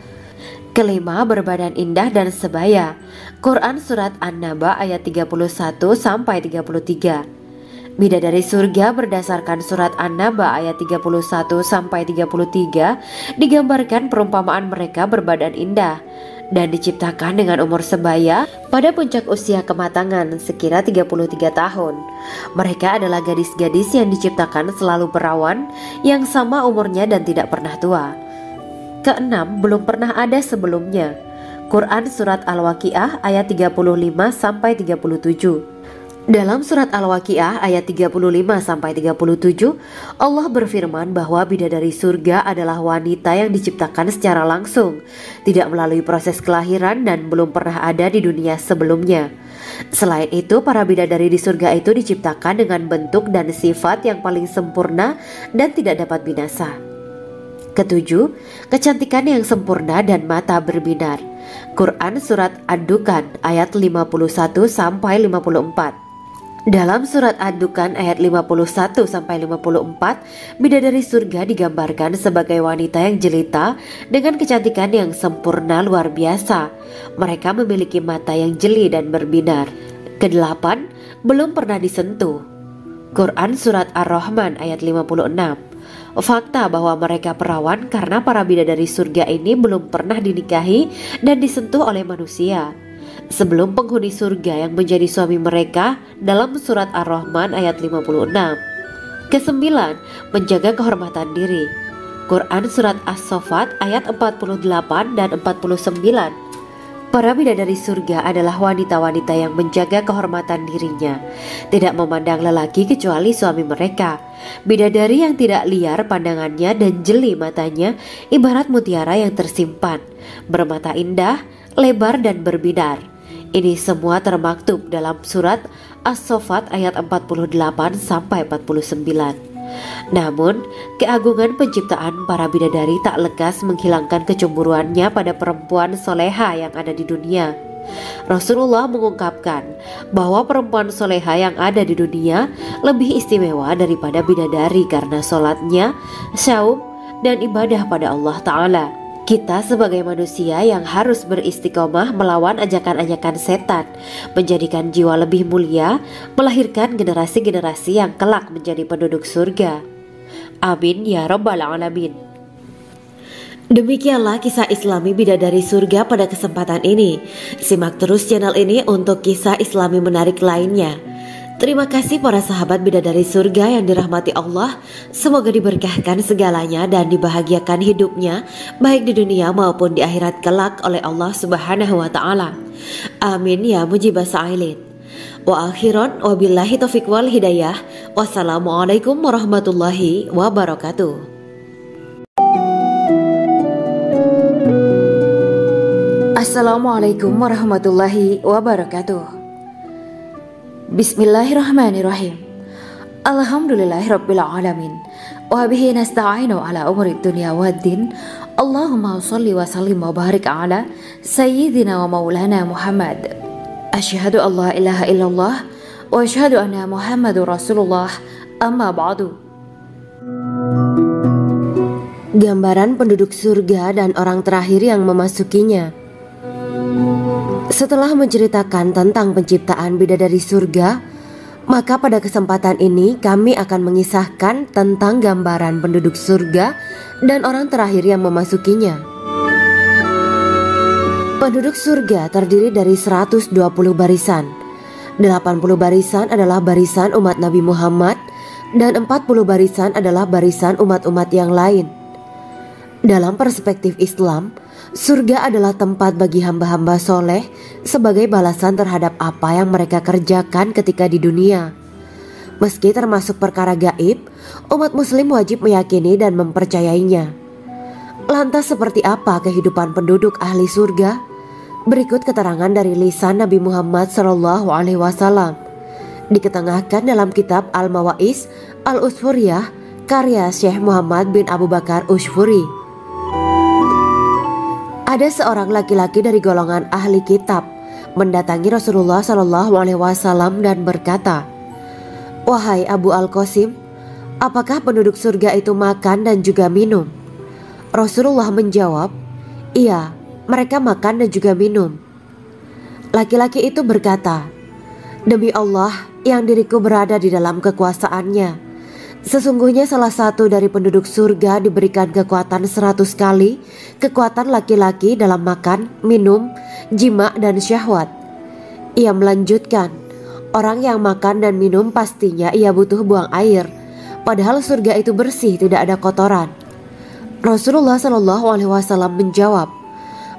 Kelima, berbadan indah dan sebaya. Quran Surat An-Naba ayat 31-33. Bidadari surga berdasarkan Surat An-Naba ayat 31-33 digambarkan perumpamaan mereka berbadan indah dan diciptakan dengan umur sebaya pada puncak usia kematangan sekira 33 tahun. Mereka adalah gadis-gadis yang diciptakan selalu perawan, yang sama umurnya dan tidak pernah tua. Keenam, belum pernah ada sebelumnya. Quran Surat Al-Waqiah ayat 35-37. Dalam Surat Al-Waqiah ayat 35-37, Allah berfirman bahwa bidadari surga adalah wanita yang diciptakan secara langsung, tidak melalui proses kelahiran dan belum pernah ada di dunia sebelumnya. Selain itu, para bidadari di surga itu diciptakan dengan bentuk dan sifat yang paling sempurna dan tidak dapat binasa. Ketujuh, kecantikan yang sempurna dan mata berbinar. Quran Surat Ad-Dukhan ayat 51-54. Dalam Surat Ad-Dukhan ayat 51-54, bidadari surga digambarkan sebagai wanita yang jelita dengan kecantikan yang sempurna luar biasa. Mereka memiliki mata yang jeli dan berbinar. Kedelapan, belum pernah disentuh. Quran Surat Ar-Rahman ayat 56. Fakta bahwa mereka perawan karena para bidadari surga ini belum pernah dinikahi dan disentuh oleh manusia sebelum penghuni surga yang menjadi suami mereka dalam Surat Ar-Rahman ayat 56. Kesembilan, menjaga kehormatan diri. Quran Surat As-Saffat ayat 48 dan 49. Para bidadari surga adalah wanita-wanita yang menjaga kehormatan dirinya, tidak memandang lelaki kecuali suami mereka. Bidadari yang tidak liar pandangannya dan jeli matanya ibarat mutiara yang tersimpan, bermata indah, lebar dan berbinar. Ini semua termaktub dalam Surat As-Saffat ayat 48-49. Namun, keagungan penciptaan para bidadari tak lekas menghilangkan kecemburuannya pada perempuan soleha yang ada di dunia. Rasulullah mengungkapkan bahwa perempuan soleha yang ada di dunia lebih istimewa daripada bidadari karena sholatnya, saum, dan ibadah pada Allah Ta'ala. Kita sebagai manusia yang harus beristiqomah melawan ajakan-ajakan setan, menjadikan jiwa lebih mulia, melahirkan generasi-generasi yang kelak menjadi penduduk surga. Amin ya Rabbal Alamin. Demikianlah kisah Islami bidadari surga pada kesempatan ini. Simak terus channel ini untuk kisah Islami menarik lainnya. Terima kasih para sahabat bidadari surga yang dirahmati Allah. Semoga diberkahkan segalanya dan dibahagiakan hidupnya, baik di dunia maupun di akhirat kelak oleh Allah Subhanahu wa Ta'ala. Amin ya mujibas sa'ilin. Wa akhiran wabillahi taufiq wal hidayah. Wassalamualaikum warahmatullahi wabarakatuh. Assalamualaikum warahmatullahi wabarakatuh. Bismillahirrahmanirrahim. Alhamdulillahirabbil alamin. Wa bihi nasta'inu ala umuri dunya waddin. Allahumma shalli wa sallim wa barik ala sayyidina wa maulana Muhammad. Asyhadu an la ilaha illallah wa asyhadu anna Muhammadur Rasulullah. Amma ba'du. Gambaran penduduk surga dan orang terakhir yang memasukinya. Setelah menceritakan tentang penciptaan bidadari surga, maka pada kesempatan ini kami akan mengisahkan tentang gambaran penduduk surga dan orang terakhir yang memasukinya. Penduduk surga terdiri dari 120 barisan. 80 barisan adalah barisan umat Nabi Muhammad dan 40 barisan adalah barisan umat-umat yang lain. Dalam perspektif Islam, surga adalah tempat bagi hamba-hamba soleh sebagai balasan terhadap apa yang mereka kerjakan ketika di dunia. Meski termasuk perkara gaib, umat muslim wajib meyakini dan mempercayainya. Lantas seperti apa kehidupan penduduk ahli surga? Berikut keterangan dari lisan Nabi Muhammad SAW, diketengahkan dalam kitab Al-Mawaiz Al-Usfuriyah karya Syekh Muhammad bin Abu Bakar Usfuri. Ada seorang laki-laki dari golongan ahli kitab mendatangi Rasulullah SAW dan berkata, "Wahai Abu Al-Qasim, apakah penduduk surga itu makan dan juga minum?" Rasulullah menjawab, "Iya, mereka makan dan juga minum." Laki-laki itu berkata, "Demi Allah yang diriku berada di dalam kekuasaannya, sesungguhnya salah satu dari penduduk surga diberikan kekuatan 100 kali kekuatan laki-laki dalam makan, minum, jima, dan syahwat." Ia melanjutkan, "Orang yang makan dan minum pastinya ia butuh buang air, padahal surga itu bersih, tidak ada kotoran." Rasulullah SAW menjawab,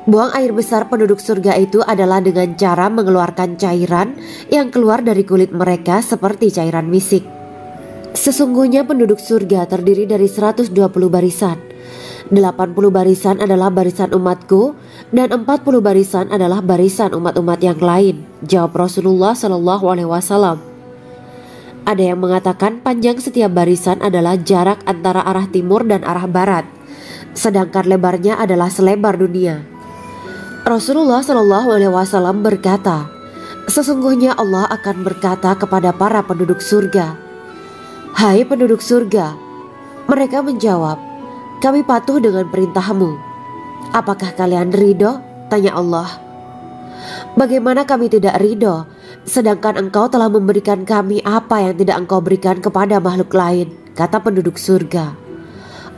"Buang air besar penduduk surga itu adalah dengan cara mengeluarkan cairan yang keluar dari kulit mereka seperti cairan misik." Sesungguhnya penduduk surga terdiri dari 120 barisan. 80 barisan adalah barisan umatku dan 40 barisan adalah barisan umat-umat yang lain, jawab Rasulullah SAW. Ada yang mengatakan panjang setiap barisan adalah jarak antara arah timur dan arah barat, sedangkan lebarnya adalah selebar dunia. Rasulullah SAW berkata, "Sesungguhnya Allah akan berkata kepada para penduduk surga, 'Hai penduduk surga,' mereka menjawab, 'Kami patuh dengan perintahmu.' 'Apakah kalian ridho?' tanya Allah. 'Bagaimana kami tidak ridho, sedangkan engkau telah memberikan kami apa yang tidak engkau berikan kepada makhluk lain,' kata penduduk surga.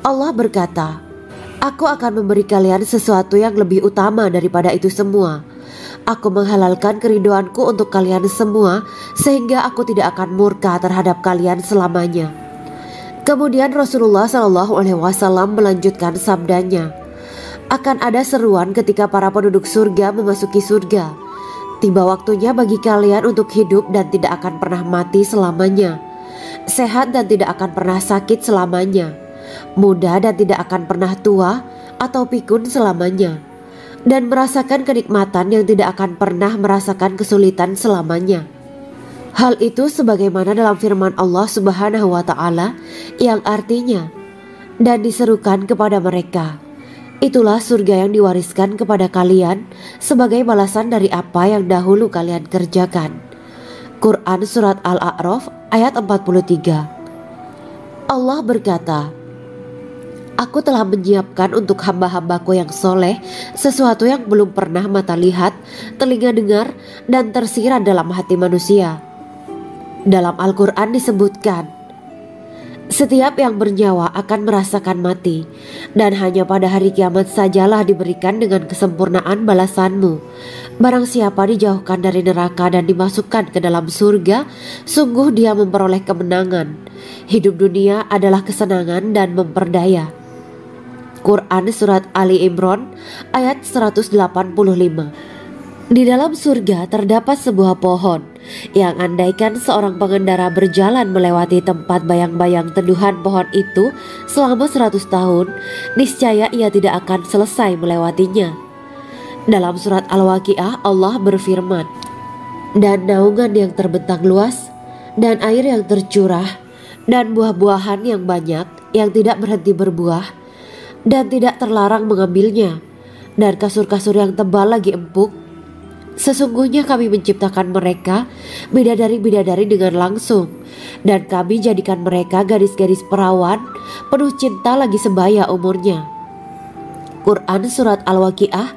Allah berkata, 'Aku akan memberi kalian sesuatu yang lebih utama daripada itu semua. Aku menghalalkan keridoanku untuk kalian semua sehingga aku tidak akan murka terhadap kalian selamanya.'" Kemudian Rasulullah SAW melanjutkan sabdanya, "Akan ada seruan ketika para penduduk surga memasuki surga. Tiba waktunya bagi kalian untuk hidup dan tidak akan pernah mati selamanya, sehat dan tidak akan pernah sakit selamanya, muda dan tidak akan pernah tua atau pikun selamanya, dan merasakan kenikmatan yang tidak akan pernah merasakan kesulitan selamanya." Hal itu sebagaimana dalam firman Allah Subhanahu wa Ta'ala yang artinya, dan diserukan kepada mereka, itulah surga yang diwariskan kepada kalian sebagai balasan dari apa yang dahulu kalian kerjakan. Quran Surat Al-A'raf ayat 43. Allah berkata, Aku telah menyiapkan untuk hamba-hambaku yang soleh sesuatu yang belum pernah mata lihat, telinga dengar, dan tersirat dalam hati manusia. Dalam Al-Quran disebutkan, setiap yang bernyawa akan merasakan mati, dan hanya pada hari kiamat sajalah diberikan dengan kesempurnaan balasanmu. Barang siapa dijauhkan dari neraka dan dimasukkan ke dalam surga, sungguh dia memperoleh kemenangan. Hidup dunia adalah kesenangan dan memperdaya. Quran Surat Ali Imran ayat 185. Di dalam surga terdapat sebuah pohon yang andaikan seorang pengendara berjalan melewati tempat bayang-bayang teduhan pohon itu selama 100 tahun, niscaya ia tidak akan selesai melewatinya. Dalam surat Al-Waqiah Allah berfirman, dan naungan yang terbentang luas, dan air yang tercurah, dan buah-buahan yang banyak yang tidak berhenti berbuah, dan tidak terlarang mengambilnya, dan kasur-kasur yang tebal lagi empuk. Sesungguhnya kami menciptakan mereka bidadari-bidadari dengan langsung, dan kami jadikan mereka gadis-gadis perawan penuh cinta lagi sebaya umurnya. Quran Surat Al-Waqiah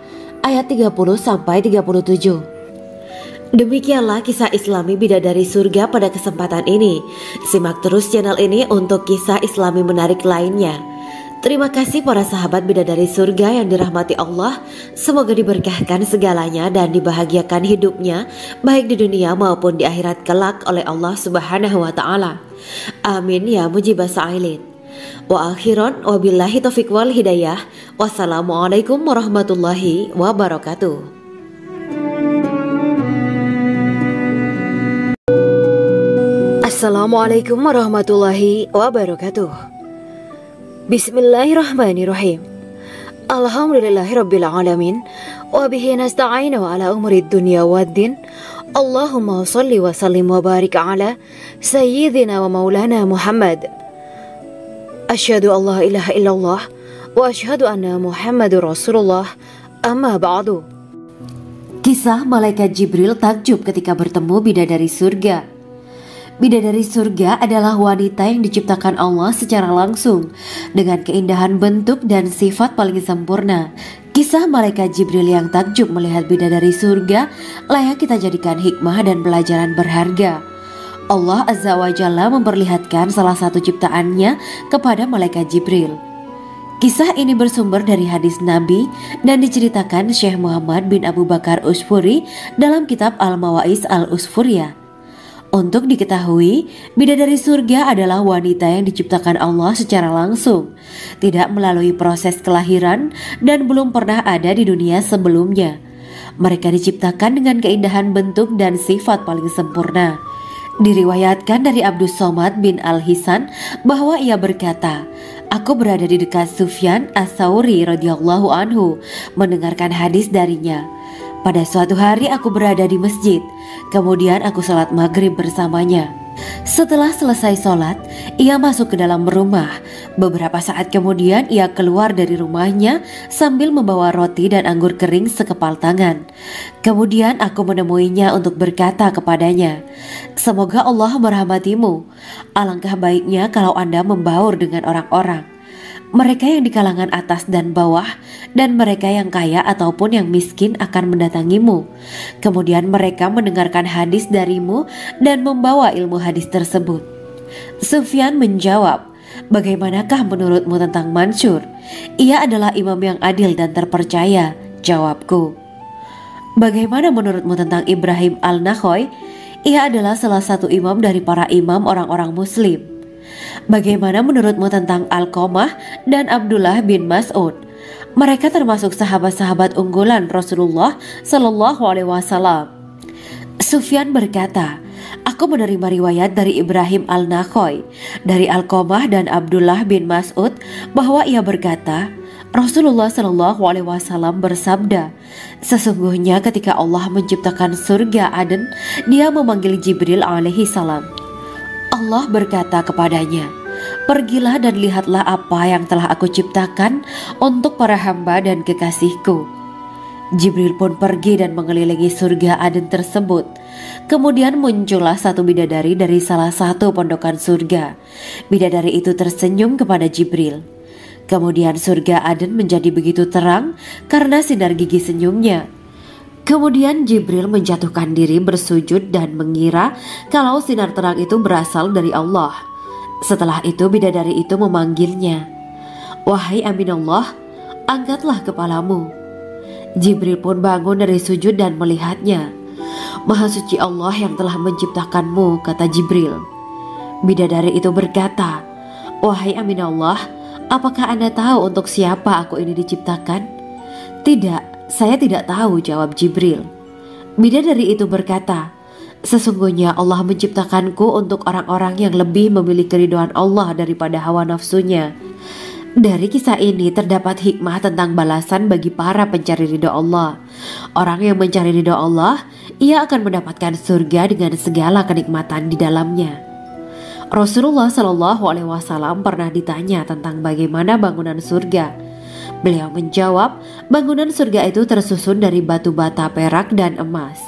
ayat 30-37. Demikianlah kisah Islami bidadari surga pada kesempatan ini. Simak terus channel ini untuk kisah Islami menarik lainnya. Terima kasih para sahabat bidadari surga yang dirahmati Allah. Semoga diberkahkan segalanya dan dibahagiakan hidupnya baik di dunia maupun di akhirat kelak oleh Allah Subhanahu wa Ta'ala. Amin ya mujibah sa'ilin. Wa akhiran wabillahi taufiq wal hidayah. Wassalamualaikum warahmatullahi wabarakatuh. Assalamualaikum warahmatullahi wabarakatuh. Bismillahirrahmanirrahim. Alhamdulillahirabbil alamin wa bihi nasta'inu ala umuri dunya waddin. Allahumma shalli wa sallim wa barik ala sayyidina wa maulana Muhammad. Asyhadu an la ilaha illallah wa asyhadu anna Muhammadur Rasulullah. Amma ba'du. Kisah malaikat Jibril takjub ketika bertemu bidadari surga. Bidadari surga adalah wanita yang diciptakan Allah secara langsung dengan keindahan bentuk dan sifat paling sempurna. Kisah malaikat Jibril yang takjub melihat bidadari surga layak kita jadikan hikmah dan pelajaran berharga. Allah Azza wa Jalla memperlihatkan salah satu ciptaannya kepada malaikat Jibril. Kisah ini bersumber dari hadis Nabi dan diceritakan Syekh Muhammad bin Abu Bakar Usfuri dalam kitab Al-Mawaiz Al-Usfuriyah. Untuk diketahui, bidadari surga adalah wanita yang diciptakan Allah secara langsung, tidak melalui proses kelahiran dan belum pernah ada di dunia sebelumnya. Mereka diciptakan dengan keindahan bentuk dan sifat paling sempurna. Diriwayatkan dari Abdus Somad bin Al-Hisan bahwa ia berkata, aku berada di dekat Sufyan As-Sauri radhiyallahu anhu mendengarkan hadis darinya. Pada suatu hari aku berada di masjid, kemudian aku sholat maghrib bersamanya. Setelah selesai sholat, ia masuk ke dalam rumah. Beberapa saat kemudian ia keluar dari rumahnya sambil membawa roti dan anggur kering sekepal tangan. Kemudian aku menemuinya untuk berkata kepadanya, semoga Allah merahmatimu. Alangkah baiknya kalau Anda membaur dengan orang-orang, mereka yang di kalangan atas dan bawah, dan mereka yang kaya ataupun yang miskin akan mendatangimu. Kemudian mereka mendengarkan hadis darimu dan membawa ilmu hadis tersebut. Sufyan menjawab, bagaimanakah menurutmu tentang Mansur? Ia adalah imam yang adil dan terpercaya. Jawabku. Bagaimana menurutmu tentang Ibrahim Al-Nakhoy? Ia adalah salah satu imam dari para imam orang-orang muslim. Bagaimana menurutmu tentang Alqamah dan Abdullah bin Mas'ud? Mereka termasuk sahabat-sahabat unggulan Rasulullah Sallallahu Alaihi Wasallam. Sufyan berkata, Aku menerima riwayat dari Ibrahim al-Nakhoy, dari Alqamah dan Abdullah bin Mas'ud bahwa ia berkata, Rasulullah Shallallahu Alaihi Wasallam bersabda, sesungguhnya ketika Allah menciptakan surga Aden, Dia memanggil Jibril alaihi salam. Allah berkata kepadanya, pergilah dan lihatlah apa yang telah aku ciptakan untuk para hamba dan kekasihku. Jibril pun pergi dan mengelilingi surga Aden tersebut. Kemudian muncullah satu bidadari dari salah satu pondokan surga. Bidadari itu tersenyum kepada Jibril. Kemudian surga Aden menjadi begitu terang karena sinar gigi senyumnya. Kemudian Jibril menjatuhkan diri bersujud dan mengira kalau sinar terang itu berasal dari Allah. Setelah itu bidadari itu memanggilnya, wahai Aminullah, angkatlah kepalamu. Jibril pun bangun dari sujud dan melihatnya. Maha suci Allah yang telah menciptakanmu, kata Jibril. Bidadari itu berkata, wahai Aminullah, apakah Anda tahu untuk siapa aku ini diciptakan? Tidak, saya tidak tahu, jawab Jibril. Bidadari itu berkata, sesungguhnya Allah menciptakanku untuk orang-orang yang lebih memilih keridhaan Allah daripada hawa nafsunya. Dari kisah ini terdapat hikmah tentang balasan bagi para pencari ridho Allah. Orang yang mencari ridho Allah, ia akan mendapatkan surga dengan segala kenikmatan di dalamnya. Rasulullah Shallallahu Alaihi Wasallam pernah ditanya tentang bagaimana bangunan surga. Beliau menjawab, bangunan surga itu tersusun dari batu bata, perak, dan emas.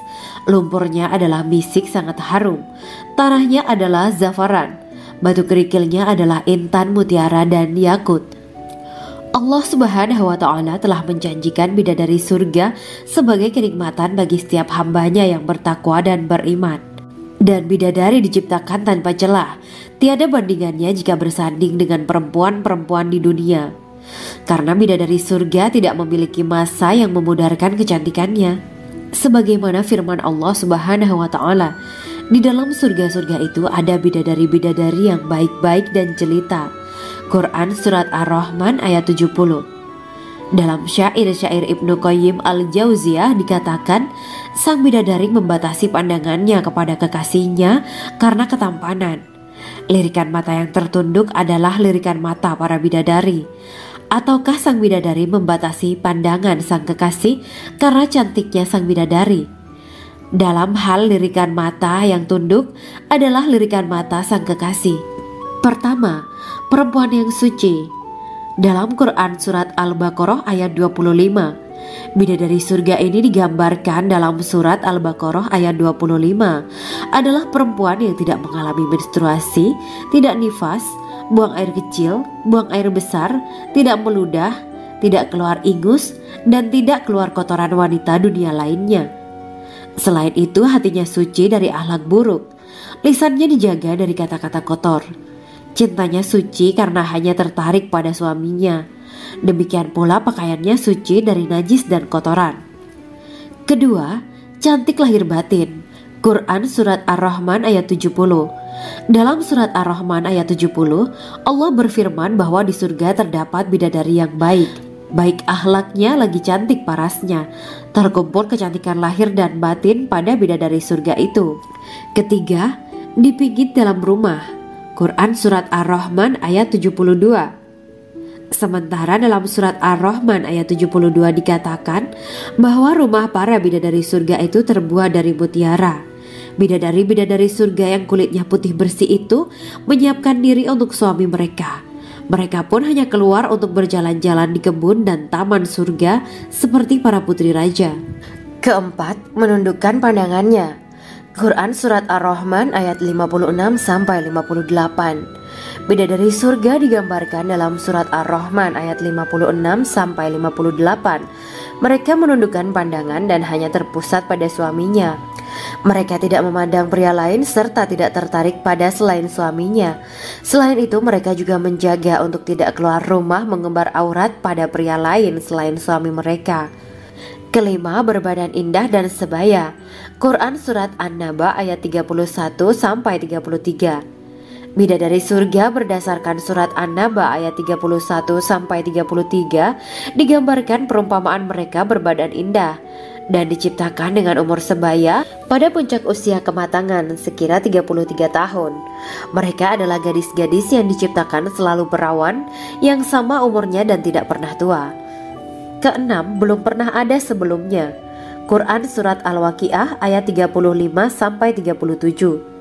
Lumpurnya adalah misik sangat harum, tanahnya adalah zafaran, batu kerikilnya adalah intan, mutiara, dan yakut. Allah Subhanahu wa Ta'ala telah menjanjikan bidadari surga sebagai kenikmatan bagi setiap hambanya yang bertakwa dan beriman. Dan bidadari diciptakan tanpa celah, tiada bandingannya jika bersanding dengan perempuan-perempuan di dunia. Karena bidadari surga tidak memiliki masa yang memudarkan kecantikannya. Sebagaimana firman Allah Subhanahu wa Ta'ala, di dalam surga-surga itu ada bidadari-bidadari yang baik-baik dan jelita. Quran Surat Ar-Rahman ayat 70. Dalam syair-syair Ibnu Qayyim al-Jauziyah dikatakan, sang bidadari membatasi pandangannya kepada kekasihnya karena ketampanan. Lirikan mata yang tertunduk adalah lirikan mata para bidadari. Ataukah sang bidadari membatasi pandangan sang kekasih karena cantiknya sang bidadari? Dalam hal lirikan mata yang tunduk adalah lirikan mata sang kekasih. Pertama, perempuan yang suci. Dalam Quran Surat Al-Baqarah ayat 25, bidadari surga ini digambarkan dalam Surat Al-Baqarah ayat 25 adalah perempuan yang tidak mengalami menstruasi, tidak nifas, buang air kecil, buang air besar, tidak meludah, tidak keluar ingus, dan tidak keluar kotoran wanita dunia lainnya. Selain itu, hatinya suci dari akhlak buruk, lisannya dijaga dari kata-kata kotor. Cintanya suci karena hanya tertarik pada suaminya. Demikian pula pakaiannya suci dari najis dan kotoran. Kedua, cantik lahir batin. Quran Surat Ar-Rahman ayat 70. Dalam Surat Ar-Rahman ayat 70, Allah berfirman bahwa di surga terdapat bidadari yang baik. Baik akhlaknya lagi cantik parasnya. Terkumpul kecantikan lahir dan batin pada bidadari surga itu. Ketiga, dipijit dalam rumah. Quran Surat Ar-Rahman ayat 72. Sementara dalam Surat Ar-Rahman ayat 72 dikatakan bahwa rumah para bidadari surga itu terbuat dari mutiara. Bidadari-bidadari surga yang kulitnya putih bersih itu menyiapkan diri untuk suami mereka. Mereka pun hanya keluar untuk berjalan-jalan di kebun dan taman surga seperti para putri raja. Keempat, menundukkan pandangannya. Quran Surat Ar-Rahman ayat 56-58. Bidadari surga digambarkan dalam Surat Ar-Rahman ayat 56-58. Mereka menundukkan pandangan dan hanya terpusat pada suaminya. Mereka tidak memandang pria lain serta tidak tertarik pada selain suaminya. Selain itu, mereka juga menjaga untuk tidak keluar rumah mengembar aurat pada pria lain selain suami mereka. Kelima, berbadan indah dan sebaya. Quran Surat An-Naba ayat 31-33. Bidadari surga berdasarkan Surat An-Naba ayat 31-33 digambarkan perumpamaan mereka berbadan indah. dan diciptakan dengan umur sebaya pada puncak usia kematangan sekira 33 tahun. Mereka adalah gadis-gadis yang diciptakan selalu perawan, yang sama umurnya dan tidak pernah tua. Keenam, belum pernah ada sebelumnya. Quran Surat Al-Waqiah ayat 35-37.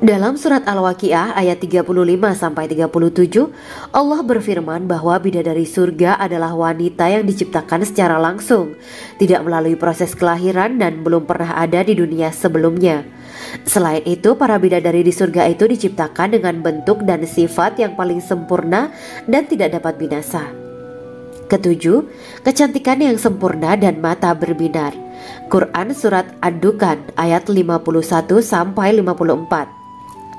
Dalam surat Al-Waqiah ayat 35-37, Allah berfirman bahwa bidadari surga adalah wanita yang diciptakan secara langsung, tidak melalui proses kelahiran dan belum pernah ada di dunia sebelumnya. Selain itu, para bidadari di surga itu diciptakan dengan bentuk dan sifat yang paling sempurna dan tidak dapat binasa. Ketujuh, kecantikan yang sempurna dan mata berbinar. Quran Surat Ad-Dukhan ayat 51-54.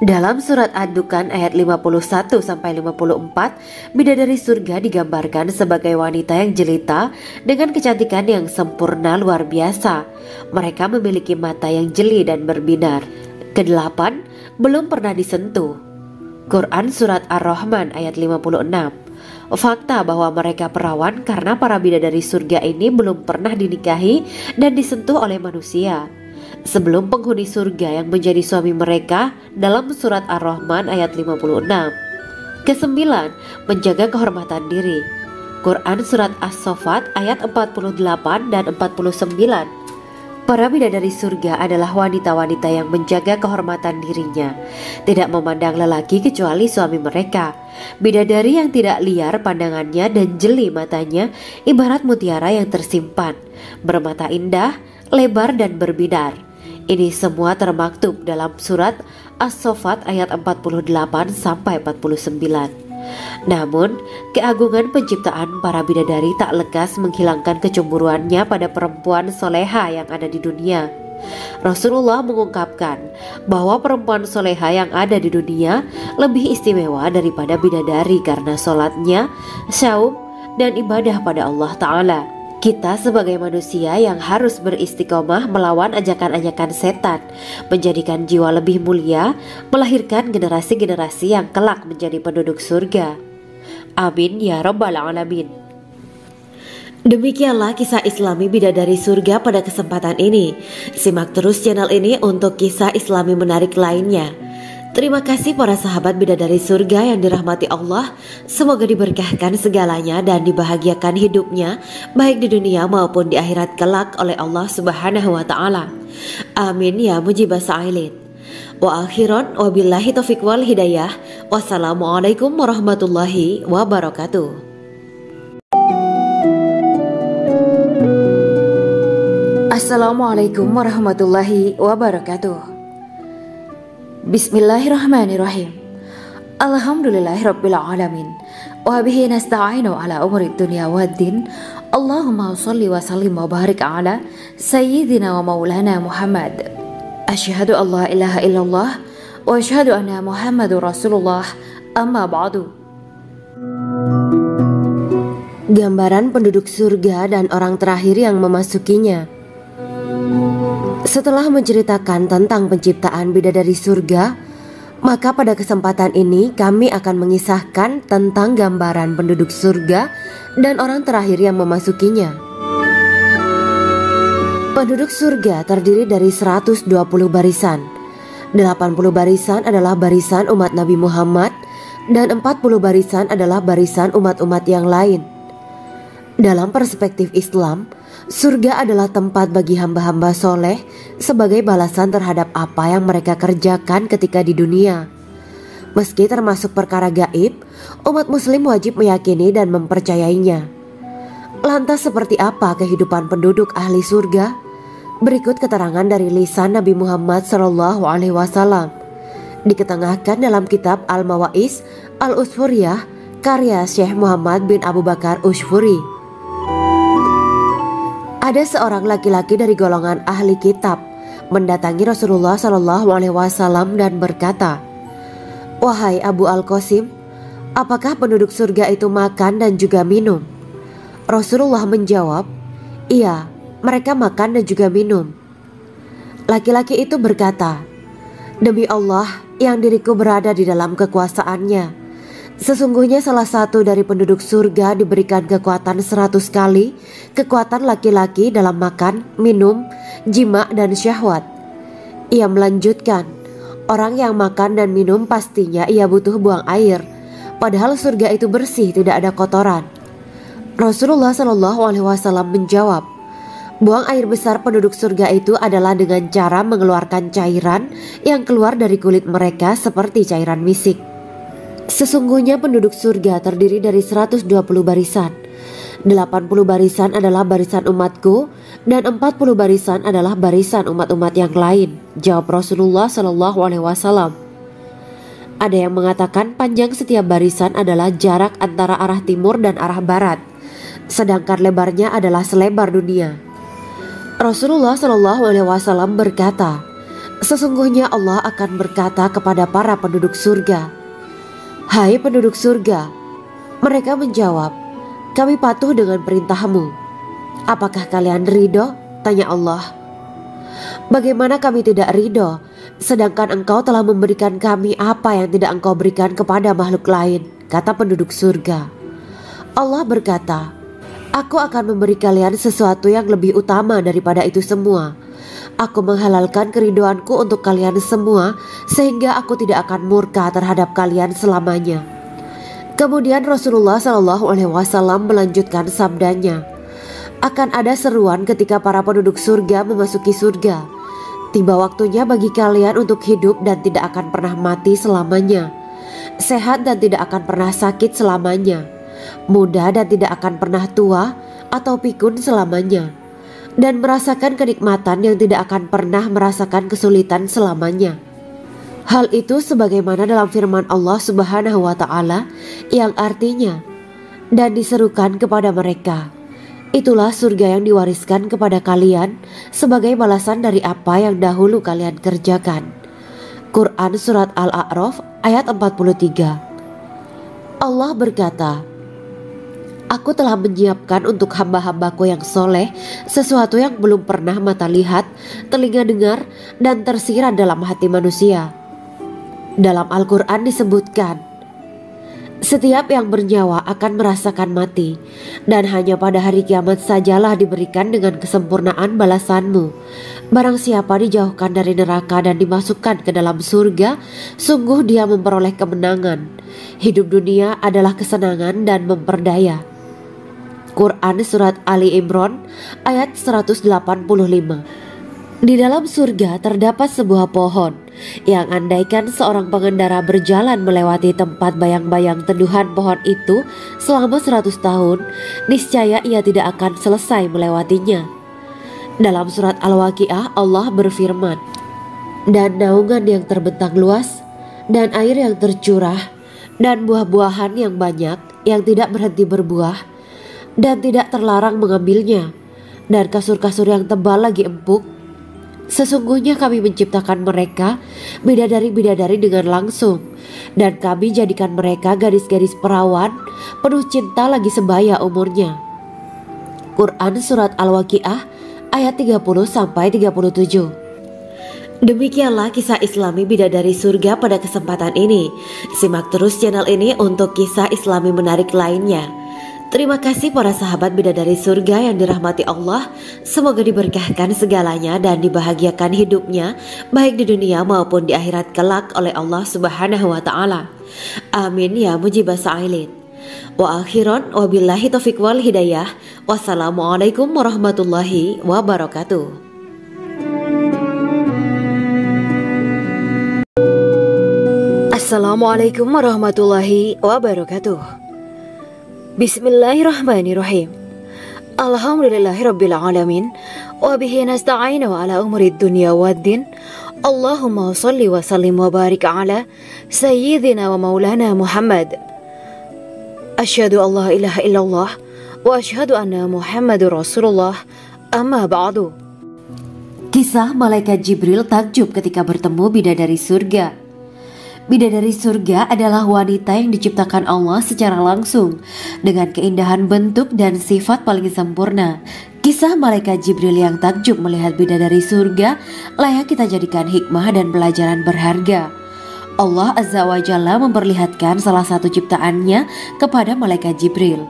Dalam surat Ad-Dukhan ayat 51-54, bidadari surga digambarkan sebagai wanita yang jelita dengan kecantikan yang sempurna luar biasa. Mereka memiliki mata yang jeli dan berbinar. Kedelapan, belum pernah disentuh. Quran Surat Ar-Rahman ayat 56. Fakta bahwa mereka perawan karena para bidadari surga ini belum pernah dinikahi dan disentuh oleh manusia sebelum penghuni surga yang menjadi suami mereka dalam surat Ar-Rahman ayat 56. Kesembilan, menjaga kehormatan diri. Quran Surat As-Saffat ayat 48 dan 49. Para bidadari surga adalah wanita-wanita yang menjaga kehormatan dirinya, tidak memandang lelaki kecuali suami mereka. Bidadari yang tidak liar pandangannya dan jeli matanya ibarat mutiara yang tersimpan, bermata indah, lebar dan berbinar. Ini semua termaktub dalam surat As-Saffat ayat 48-49. Namun, keagungan penciptaan para bidadari tak lekas menghilangkan kecemburuannya pada perempuan soleha yang ada di dunia. Rasulullah mengungkapkan bahwa perempuan soleha yang ada di dunia lebih istimewa daripada bidadari karena sholatnya, saum, dan ibadah pada Allah Ta'ala. Kita sebagai manusia yang harus beristiqomah melawan ajakan-ajakan setan, menjadikan jiwa lebih mulia, melahirkan generasi-generasi yang kelak menjadi penduduk surga. Amin ya Rabbal Alamin. Demikianlah kisah Islami bidadari surga pada kesempatan ini. Simak terus channel ini untuk kisah Islami menarik lainnya. Terima kasih para sahabat bidadari surga yang dirahmati Allah. Semoga diberkahkan segalanya dan dibahagiakan hidupnya baik di dunia maupun di akhirat kelak oleh Allah Subhanahu wa Ta'ala. Amin ya mujibah sa'ilin. Wa akhiran wabillahi taufiq wal hidayah. Wassalamualaikum warahmatullahi wabarakatuh. Assalamualaikum warahmatullahi wabarakatuh. Bismillahirrahmanirrahim. Alhamdulillahirabbil alamin. Wa bihi nasta'inu ala umuri dunya waddin. Allahumma shalli wa sallim wa barik ala sayyidina wa maulana Muhammad. Asyhadu an la ilaha illallah wa asyhadu anna Muhammadur Rasulullah. Amma ba'du. Gambaran penduduk surga dan orang terakhir yang memasukinya. Setelah menceritakan tentang penciptaan bidadari surga, maka pada kesempatan ini kami akan mengisahkan tentang gambaran penduduk surga dan orang terakhir yang memasukinya. Penduduk surga terdiri dari 120 barisan. 80 barisan adalah barisan umat Nabi Muhammad dan 40 barisan adalah barisan umat-umat yang lain. Dalam perspektif Islam, surga adalah tempat bagi hamba-hamba soleh sebagai balasan terhadap apa yang mereka kerjakan ketika di dunia. Meski termasuk perkara gaib, umat muslim wajib meyakini dan mempercayainya. Lantas seperti apa kehidupan penduduk ahli surga? Berikut keterangan dari lisan Nabi Muhammad SAW, diketengahkan dalam kitab Al-Mawa'is Al-Usfuriyah karya Syekh Muhammad bin Abu Bakar Usfuri. Ada seorang laki-laki dari golongan ahli kitab mendatangi Rasulullah SAW dan berkata, "Wahai Abu Al-Qasim, apakah penduduk surga itu makan dan juga minum?" Rasulullah menjawab, "Iya, mereka makan dan juga minum." Laki-laki itu berkata, "Demi Allah yang diriku berada di dalam kekuasaannya, Sesungguhnya salah satu dari penduduk surga diberikan kekuatan 100 kali kekuatan laki-laki dalam makan, minum, jima, dan syahwat. Ia melanjutkan, orang yang makan dan minum pastinya ia butuh buang air, padahal surga itu bersih, tidak ada kotoran. Rasulullah Shallallahu Alaihi Wasallam menjawab, buang air besar penduduk surga itu adalah dengan cara mengeluarkan cairan yang keluar dari kulit mereka seperti cairan misik. Sesungguhnya penduduk surga terdiri dari 120 barisan. 80 barisan adalah barisan umatku dan 40 barisan adalah barisan umat-umat yang lain, jawab Rasulullah Shallallahu Alaihi Wasallam. Ada yang mengatakan panjang setiap barisan adalah jarak antara arah timur dan arah barat, sedangkan lebarnya adalah selebar dunia. Rasulullah Shallallahu Alaihi Wasallam berkata, sesungguhnya Allah akan berkata kepada para penduduk surga, hai penduduk surga. Mereka menjawab, kami patuh dengan perintahmu. Apakah kalian ridho? Tanya Allah. Bagaimana kami tidak ridho, sedangkan engkau telah memberikan kami apa yang tidak engkau berikan kepada makhluk lain, kata penduduk surga. Allah berkata, aku akan memberi kalian sesuatu yang lebih utama daripada itu semua. Aku menghalalkan keridoanku untuk kalian semua, sehingga aku tidak akan murka terhadap kalian selamanya. Kemudian Rasulullah Shallallahu Alaihi Wasallam melanjutkan sabdanya, akan ada seruan ketika para penduduk surga memasuki surga. Tiba waktunya bagi kalian untuk hidup dan tidak akan pernah mati selamanya, sehat dan tidak akan pernah sakit selamanya, muda dan tidak akan pernah tua atau pikun selamanya, dan merasakan kenikmatan yang tidak akan pernah merasakan kesulitan selamanya. Hal itu sebagaimana dalam firman Allah Subhanahu wa Ta'ala yang artinya, dan diserukan kepada mereka, itulah surga yang diwariskan kepada kalian sebagai balasan dari apa yang dahulu kalian kerjakan. Quran Surat Al-A'raf ayat 43. Allah berkata, aku telah menyiapkan untuk hamba-hambaku yang soleh sesuatu yang belum pernah mata lihat, telinga dengar, dan tersirat dalam hati manusia. Dalam Al-Quran disebutkan, setiap yang bernyawa akan merasakan mati, dan hanya pada hari kiamat sajalah diberikan dengan kesempurnaan balasanmu. Barang siapa dijauhkan dari neraka dan dimasukkan ke dalam surga, sungguh dia memperoleh kemenangan. Hidup dunia adalah kesenangan dan memperdaya. Quran Surat Ali Imran ayat 185. Di dalam surga terdapat sebuah pohon yang andaikan seorang pengendara berjalan melewati tempat bayang-bayang teduhan pohon itu selama 100 tahun, niscaya ia tidak akan selesai melewatinya. Dalam surat Al-Waqiah Allah berfirman, dan naungan yang terbentang luas, dan air yang tercurah, dan buah-buahan yang banyak yang tidak berhenti berbuah, dan tidak terlarang mengambilnya, dan kasur-kasur yang tebal lagi empuk. Sesungguhnya kami menciptakan mereka bidadari-bidadari dengan langsung, dan kami jadikan mereka gadis-gadis perawan penuh cinta lagi sebaya umurnya. Quran Surat Al-Waqiah ayat 30-37. Demikianlah kisah Islami bidadari surga pada kesempatan ini. Simak terus channel ini untuk kisah Islami menarik lainnya. Terima kasih para sahabat bidadari surga yang dirahmati Allah. Semoga diberkahkan segalanya dan dibahagiakan hidupnya, baik di dunia maupun di akhirat kelak oleh Allah Subhanahu wa Ta'ala. Amin ya mujibah sa'ilin. Wa akhiran wabillahi taufiq wal hidayah. Wassalamualaikum warahmatullahi wabarakatuh. Assalamualaikum warahmatullahi wabarakatuh. Bismillahirrahmanirrahim. Alhamdulillahirabbil alamin wa bihi nasta'inu ala umuri dunya waddin. Allahumma shalli wa sallim wa barik ala sayyidina wa maulana Muhammad. Asyhadu an la ilaha illallah wa asyhadu anna Muhammadur Rasulullah. Amma ba'du. Kisah malaikat Jibril takjub ketika bertemu bidadari surga. Bidadari surga adalah wanita yang diciptakan Allah secara langsung dengan keindahan bentuk dan sifat paling sempurna. Kisah malaikat Jibril yang takjub melihat bidadari surga layak kita jadikan hikmah dan pelajaran berharga. Allah Azza wa Jalla memperlihatkan salah satu ciptaannya kepada malaikat Jibril.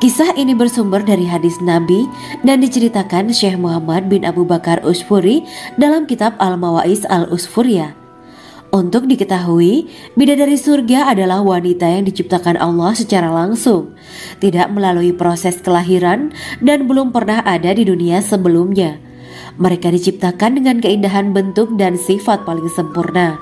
Kisah ini bersumber dari hadis Nabi dan diceritakan Syekh Muhammad bin Abu Bakar Usfuri dalam kitab Al-Mawais Al-Usfuriyah. Untuk diketahui, bidadari surga adalah wanita yang diciptakan Allah secara langsung, tidak melalui proses kelahiran dan belum pernah ada di dunia sebelumnya. Mereka diciptakan dengan keindahan bentuk dan sifat paling sempurna.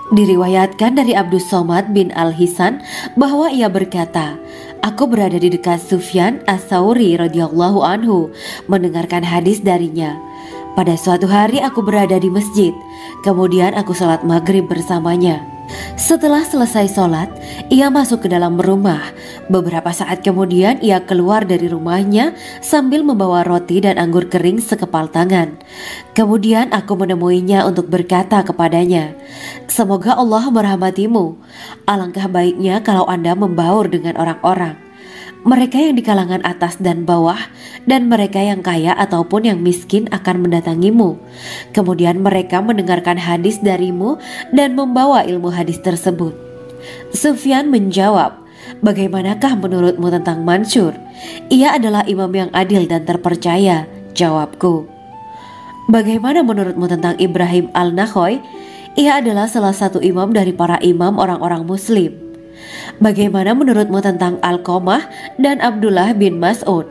Diriwayatkan dari Abdus Somad bin Al-Hisan bahwa ia berkata, "Aku berada di dekat Sufyan As-Sauri radhiyallahu anhu mendengarkan hadis darinya. Pada suatu hari aku berada di masjid, kemudian aku sholat maghrib bersamanya. Setelah selesai sholat, ia masuk ke dalam rumah. Beberapa saat kemudian ia keluar dari rumahnya sambil membawa roti dan anggur kering sekepal tangan. Kemudian aku menemuinya untuk berkata kepadanya, 'Semoga Allah merahmatimu. Alangkah baiknya kalau Anda membaur dengan orang-orang. Mereka yang di kalangan atas dan bawah, dan mereka yang kaya ataupun yang miskin akan mendatangimu. Kemudian mereka mendengarkan hadis darimu dan membawa ilmu hadis tersebut.' Sufyan menjawab, 'Bagaimanakah menurutmu tentang Mansur? Ia adalah imam yang adil dan terpercaya.' Jawabku, 'Bagaimana menurutmu tentang Ibrahim Al-Nakhoy? Ia adalah salah satu imam dari para imam orang-orang muslim.' 'Bagaimana menurutmu tentang Alqamah dan Abdullah bin Mas'ud?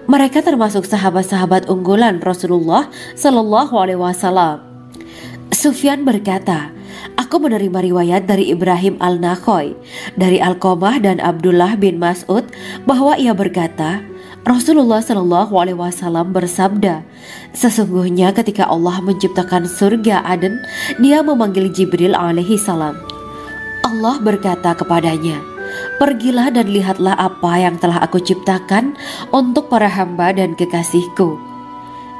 Mereka termasuk sahabat-sahabat unggulan Rasulullah Sallallahu Alaihi Wasallam.' Sufyan berkata, 'Aku menerima riwayat dari Ibrahim Al-Nakhoy, dari Alqamah dan Abdullah bin Mas'ud bahwa ia berkata, Rasulullah Sallallahu Alaihi Wasallam bersabda, sesungguhnya ketika Allah menciptakan surga Aden, Dia memanggil Jibril alaihi salam. Allah berkata kepadanya, pergilah dan lihatlah apa yang telah aku ciptakan untuk para hamba dan kekasihku.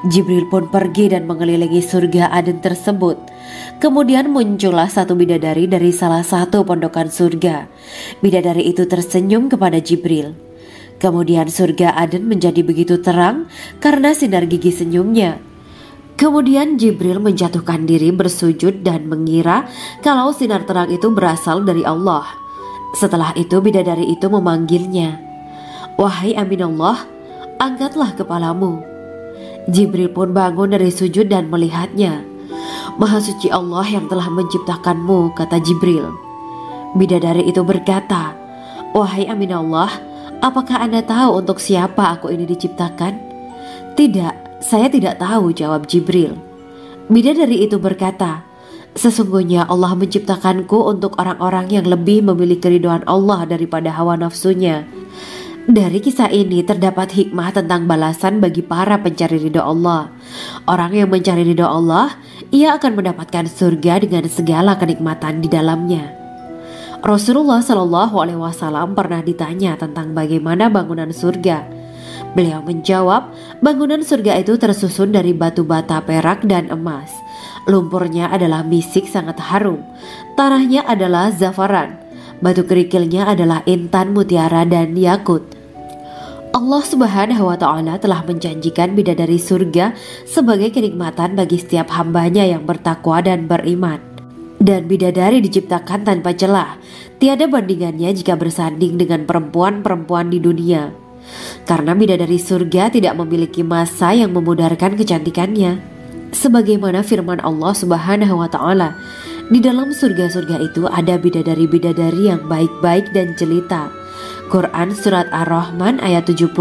Jibril pun pergi dan mengelilingi surga Aden tersebut. Kemudian muncullah satu bidadari dari salah satu pondokan surga. Bidadari itu tersenyum kepada Jibril. Kemudian surga Aden menjadi begitu terang karena sinar gigi senyumnya. Kemudian Jibril menjatuhkan diri bersujud dan mengira kalau sinar terang itu berasal dari Allah. Setelah itu bidadari itu memanggilnya, wahai Aminullah, angkatlah kepalamu. Jibril pun bangun dari sujud dan melihatnya. Maha suci Allah yang telah menciptakanmu, kata Jibril. Bidadari itu berkata, wahai Aminullah, apakah Anda tahu untuk siapa aku ini diciptakan? Tidak. Saya tidak tahu, jawab Jibril. Bidadari itu berkata, sesungguhnya Allah menciptakanku untuk orang-orang yang lebih memilih keridhaan Allah daripada hawa nafsunya. Dari kisah ini terdapat hikmah tentang balasan bagi para pencari ridha Allah. Orang yang mencari ridha Allah, ia akan mendapatkan surga dengan segala kenikmatan di dalamnya. Rasulullah Shallallahu Alaihi Wasallam pernah ditanya tentang bagaimana bangunan surga. Beliau menjawab, bangunan surga itu tersusun dari batu bata, perak, dan emas. Lumpurnya adalah misik sangat harum. Tanahnya adalah zafaran. Batu kerikilnya adalah intan, mutiara, dan yakut. Allah Subhanahu wa Ta'ala telah menjanjikan bidadari surga sebagai kenikmatan bagi setiap hambanya yang bertakwa dan beriman. Dan bidadari diciptakan tanpa celah. Tiada bandingannya jika bersanding dengan perempuan-perempuan di dunia. Karena bidadari surga tidak memiliki masa yang memudarkan kecantikannya. Sebagaimana firman Allah Subhanahu wa Ta'ala, di dalam surga-surga itu ada bidadari-bidadari yang baik-baik dan jelita. Quran Surat Ar-Rahman ayat 70.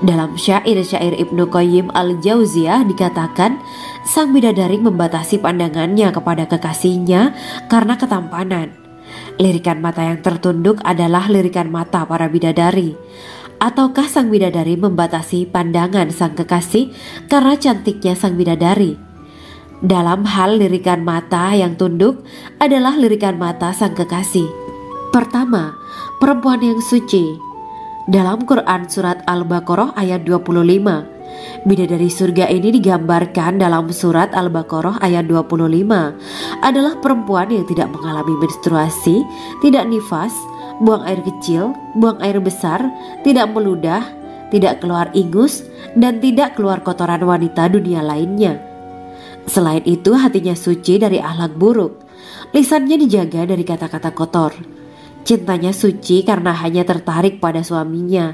Dalam syair-syair Ibnu Qayyim Al-Jauziyah dikatakan, sang bidadari membatasi pandangannya kepada kekasihnya karena ketampanan. Lirikan mata yang tertunduk adalah lirikan mata para bidadari. Ataukah sang bidadari membatasi pandangan sang kekasih karena cantiknya sang bidadari? Dalam hal lirikan mata yang tunduk adalah lirikan mata sang kekasih. Pertama, perempuan yang suci. Dalam Quran Surat Al-Baqarah ayat 25, bidadari surga ini digambarkan dalam Surat Al-Baqarah ayat 25 adalah perempuan yang tidak mengalami menstruasi, tidak nifas, buang air kecil, buang air besar, tidak meludah, tidak keluar ingus, dan tidak keluar kotoran wanita dunia lainnya. Selain itu hatinya suci dari akhlak buruk. Lisannya dijaga dari kata-kata kotor. Cintanya suci karena hanya tertarik pada suaminya.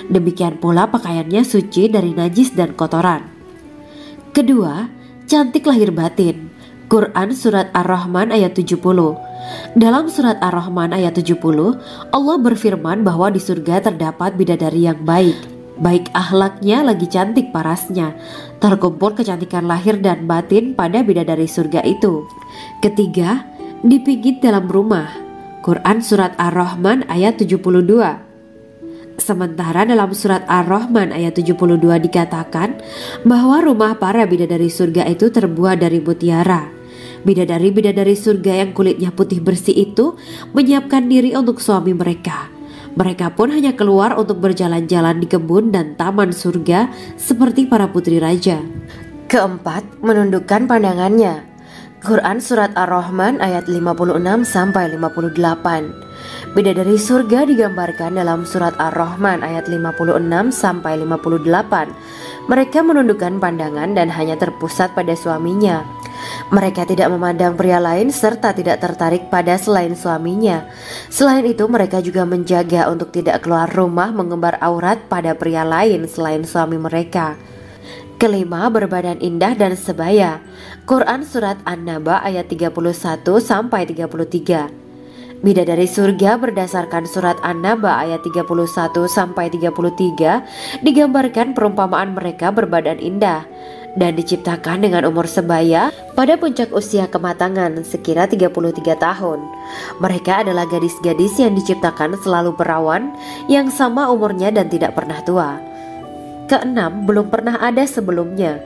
Demikian pula pakaiannya suci dari najis dan kotoran. Kedua, cantik lahir batin. Quran Surat Ar-Rahman ayat 70. Dalam Surat Ar-Rahman ayat 70, Allah berfirman bahwa di surga terdapat bidadari yang baik. Baik akhlaknya lagi cantik parasnya. Terkumpul kecantikan lahir dan batin pada bidadari surga itu. Ketiga, dipijit dalam rumah. Quran Surat Ar-Rahman ayat 72. Sementara dalam Surat Ar-Rahman ayat 72 dikatakan bahwa rumah para bidadari surga itu terbuat dari mutiara. Bidadari-bidadari surga yang kulitnya putih bersih itu menyiapkan diri untuk suami mereka. Mereka pun hanya keluar untuk berjalan-jalan di kebun dan taman surga seperti para putri raja. Keempat, menundukkan pandangannya. Quran Surat Ar-Rahman ayat 56-58. Bidadari surga digambarkan dalam Surat Ar-Rahman ayat 56-58. Mereka menundukkan pandangan dan hanya terpusat pada suaminya. Mereka tidak memandang pria lain serta tidak tertarik pada selain suaminya. Selain itu mereka juga menjaga untuk tidak keluar rumah mengembar aurat pada pria lain selain suami mereka. Kelima, berbadan indah dan sebaya. Quran Surat An-Naba ayat 31-33. Bidadari surga berdasarkan Surat An-Naba ayat 31-33 digambarkan perumpamaan mereka berbadan indah dan diciptakan dengan umur sebaya pada puncak usia kematangan sekira 33 tahun. Mereka adalah gadis-gadis yang diciptakan selalu perawan yang sama umurnya dan tidak pernah tua. Keenam, belum pernah ada sebelumnya.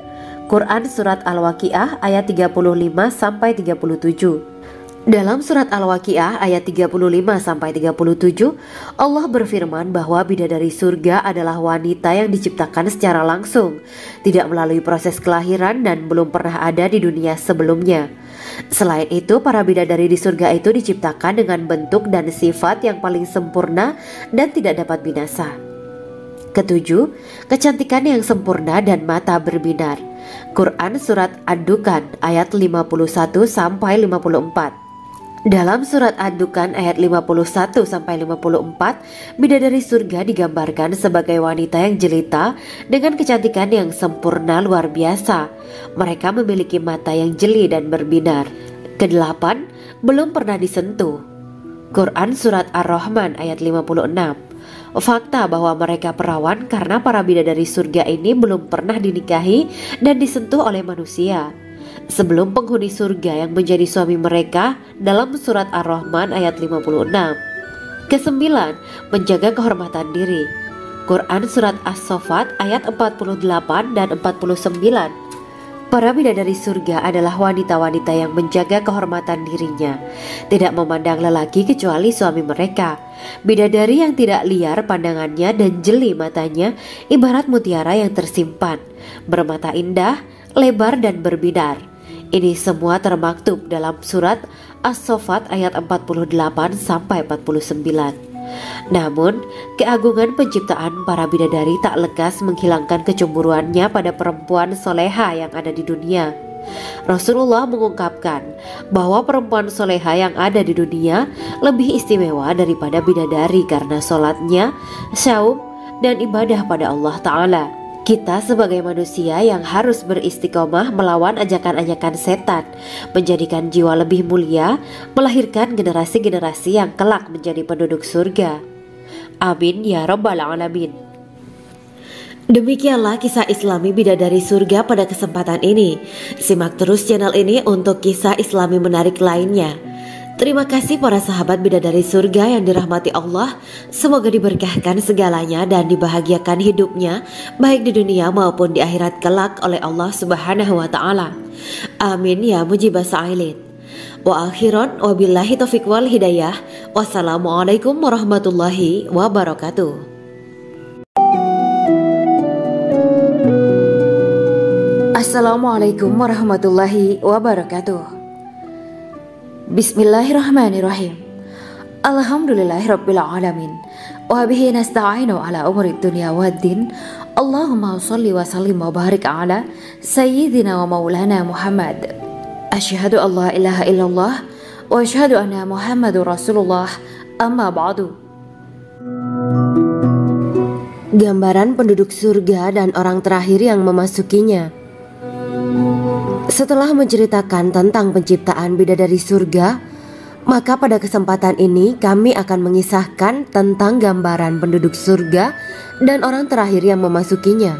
Quran Surat Al-Waqiah ayat 35-37. Dalam Surat Al-Waqiah ayat 35-37, Allah berfirman bahwa bidadari surga adalah wanita yang diciptakan secara langsung, tidak melalui proses kelahiran dan belum pernah ada di dunia sebelumnya. Selain itu, para bidadari di surga itu diciptakan dengan bentuk dan sifat yang paling sempurna dan tidak dapat binasa. Ketujuh, kecantikan yang sempurna dan mata berbinar. Quran Surat Ad-Dukan ayat 51-54. Dalam Surat Ad-Dukan ayat 51-54, bidadari surga digambarkan sebagai wanita yang jelita dengan kecantikan yang sempurna luar biasa. Mereka memiliki mata yang jeli dan berbinar. Kedelapan, belum pernah disentuh. Quran Surat Ar-Rahman ayat 56. Fakta bahwa mereka perawan karena para bidadari surga ini belum pernah dinikahi dan disentuh oleh manusia sebelum penghuni surga yang menjadi suami mereka dalam Surat Ar-Rahman ayat 56. Kesembilan, menjaga kehormatan diri. Quran Surat As-Saffat ayat 48 dan 49. Para bidadari surga adalah wanita-wanita yang menjaga kehormatan dirinya, tidak memandang lelaki kecuali suami mereka. Bidadari yang tidak liar pandangannya dan jeli matanya ibarat mutiara yang tersimpan, bermata indah, lebar dan berbinar. Ini semua termaktub dalam Surat As-Saffat ayat 48-49. Namun, keagungan penciptaan para bidadari tak lekas menghilangkan kecemburuannya pada perempuan soleha yang ada di dunia. Rasulullah mengungkapkan bahwa perempuan soleha yang ada di dunia lebih istimewa daripada bidadari karena sholatnya, saum, dan ibadah pada Allah Ta'ala. Kita sebagai manusia yang harus beristiqomah melawan ajakan-ajakan setan, menjadikan jiwa lebih mulia, melahirkan generasi-generasi yang kelak menjadi penduduk surga. Amin ya Rabbal Alamin. Demikianlah kisah Islami bidadari surga pada kesempatan ini. Simak terus channel ini untuk kisah Islami menarik lainnya. Terima kasih para sahabat bidadari surga yang dirahmati Allah. Semoga diberkahkan segalanya dan dibahagiakan hidupnya baik di dunia maupun di akhirat kelak oleh Allah Subhanahu wa Ta'ala. Amin ya mujibah sa'ilin. Wa akhiran wabillahi taufiq wal hidayah. Wassalamualaikum warahmatullahi wabarakatuh. Assalamualaikum warahmatullahi wabarakatuh. Bismillahirrahmanirrahim. Alhamdulillahirabbil alamin. Wa bihi nasta'inu ala umuri dunya waddin. Allahumma shalli wa sallim wa barik ala sayyidina wa maulana Muhammad. Asyhadu an la ilaha illallah wa asyhadu anna Muhammadur Rasulullah. Amma ba'du. Gambaran penduduk surga dan orang terakhir yang memasukinya. Setelah menceritakan tentang penciptaan bidadari surga, maka pada kesempatan ini kami akan mengisahkan tentang gambaran penduduk surga dan orang terakhir yang memasukinya.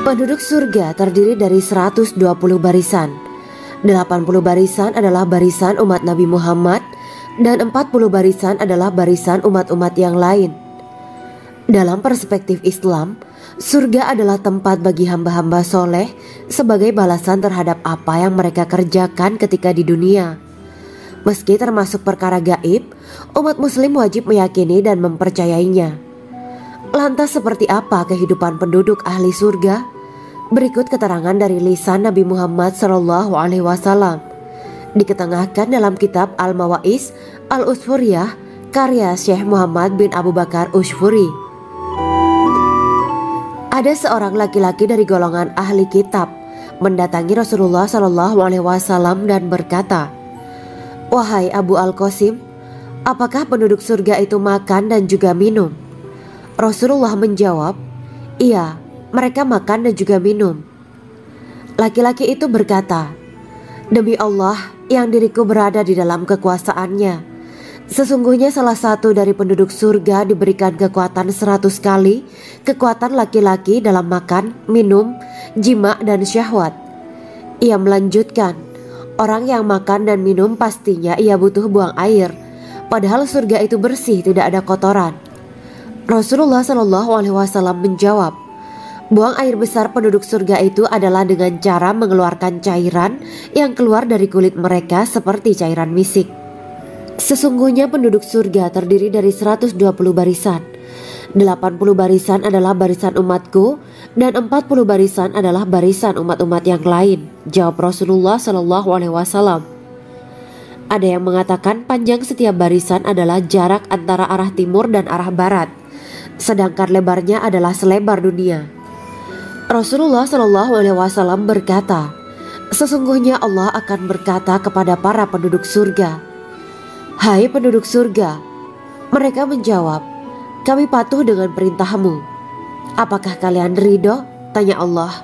Penduduk surga terdiri dari 120 barisan. 80 barisan adalah barisan umat Nabi Muhammad dan 40 barisan adalah barisan umat-umat yang lain. Dalam perspektif Islam, surga adalah tempat bagi hamba-hamba soleh sebagai balasan terhadap apa yang mereka kerjakan ketika di dunia. Meski termasuk perkara gaib, umat muslim wajib meyakini dan mempercayainya. Lantas seperti apa kehidupan penduduk ahli surga? Berikut keterangan dari lisan Nabi Muhammad SAW, diketengahkan dalam kitab Al-Mawaiz Al-Usfuriyah karya Syekh Muhammad bin Abu Bakar Usfuri. Ada seorang laki-laki dari golongan ahli kitab mendatangi Rasulullah SAW dan berkata, "Wahai Abu Al-Qasim, apakah penduduk surga itu makan dan juga minum?" Rasulullah menjawab, "Iya, mereka makan dan juga minum." Laki-laki itu berkata, "Demi Allah yang diriku berada di dalam kekuasaannya, sesungguhnya salah satu dari penduduk surga diberikan kekuatan 100 kali kekuatan laki-laki dalam makan, minum, jima dan syahwat." Ia melanjutkan, "Orang yang makan dan minum pastinya ia butuh buang air, padahal surga itu bersih, tidak ada kotoran." Rasulullah SAW menjawab, "Buang air besar penduduk surga itu adalah dengan cara mengeluarkan cairan yang keluar dari kulit mereka seperti cairan misik." Sesungguhnya penduduk surga terdiri dari 120 barisan. 80 barisan adalah barisan umatku dan 40 barisan adalah barisan umat-umat yang lain, jawab Rasulullah SAW. Ada yang mengatakan panjang setiap barisan adalah jarak antara arah timur dan arah barat, sedangkan lebarnya adalah selebar dunia. Rasulullah SAW berkata, "Sesungguhnya Allah akan berkata kepada para penduduk surga, 'Hai penduduk surga,' mereka menjawab, 'Kami patuh dengan perintahmu.' 'Apakah kalian ridho?' tanya Allah.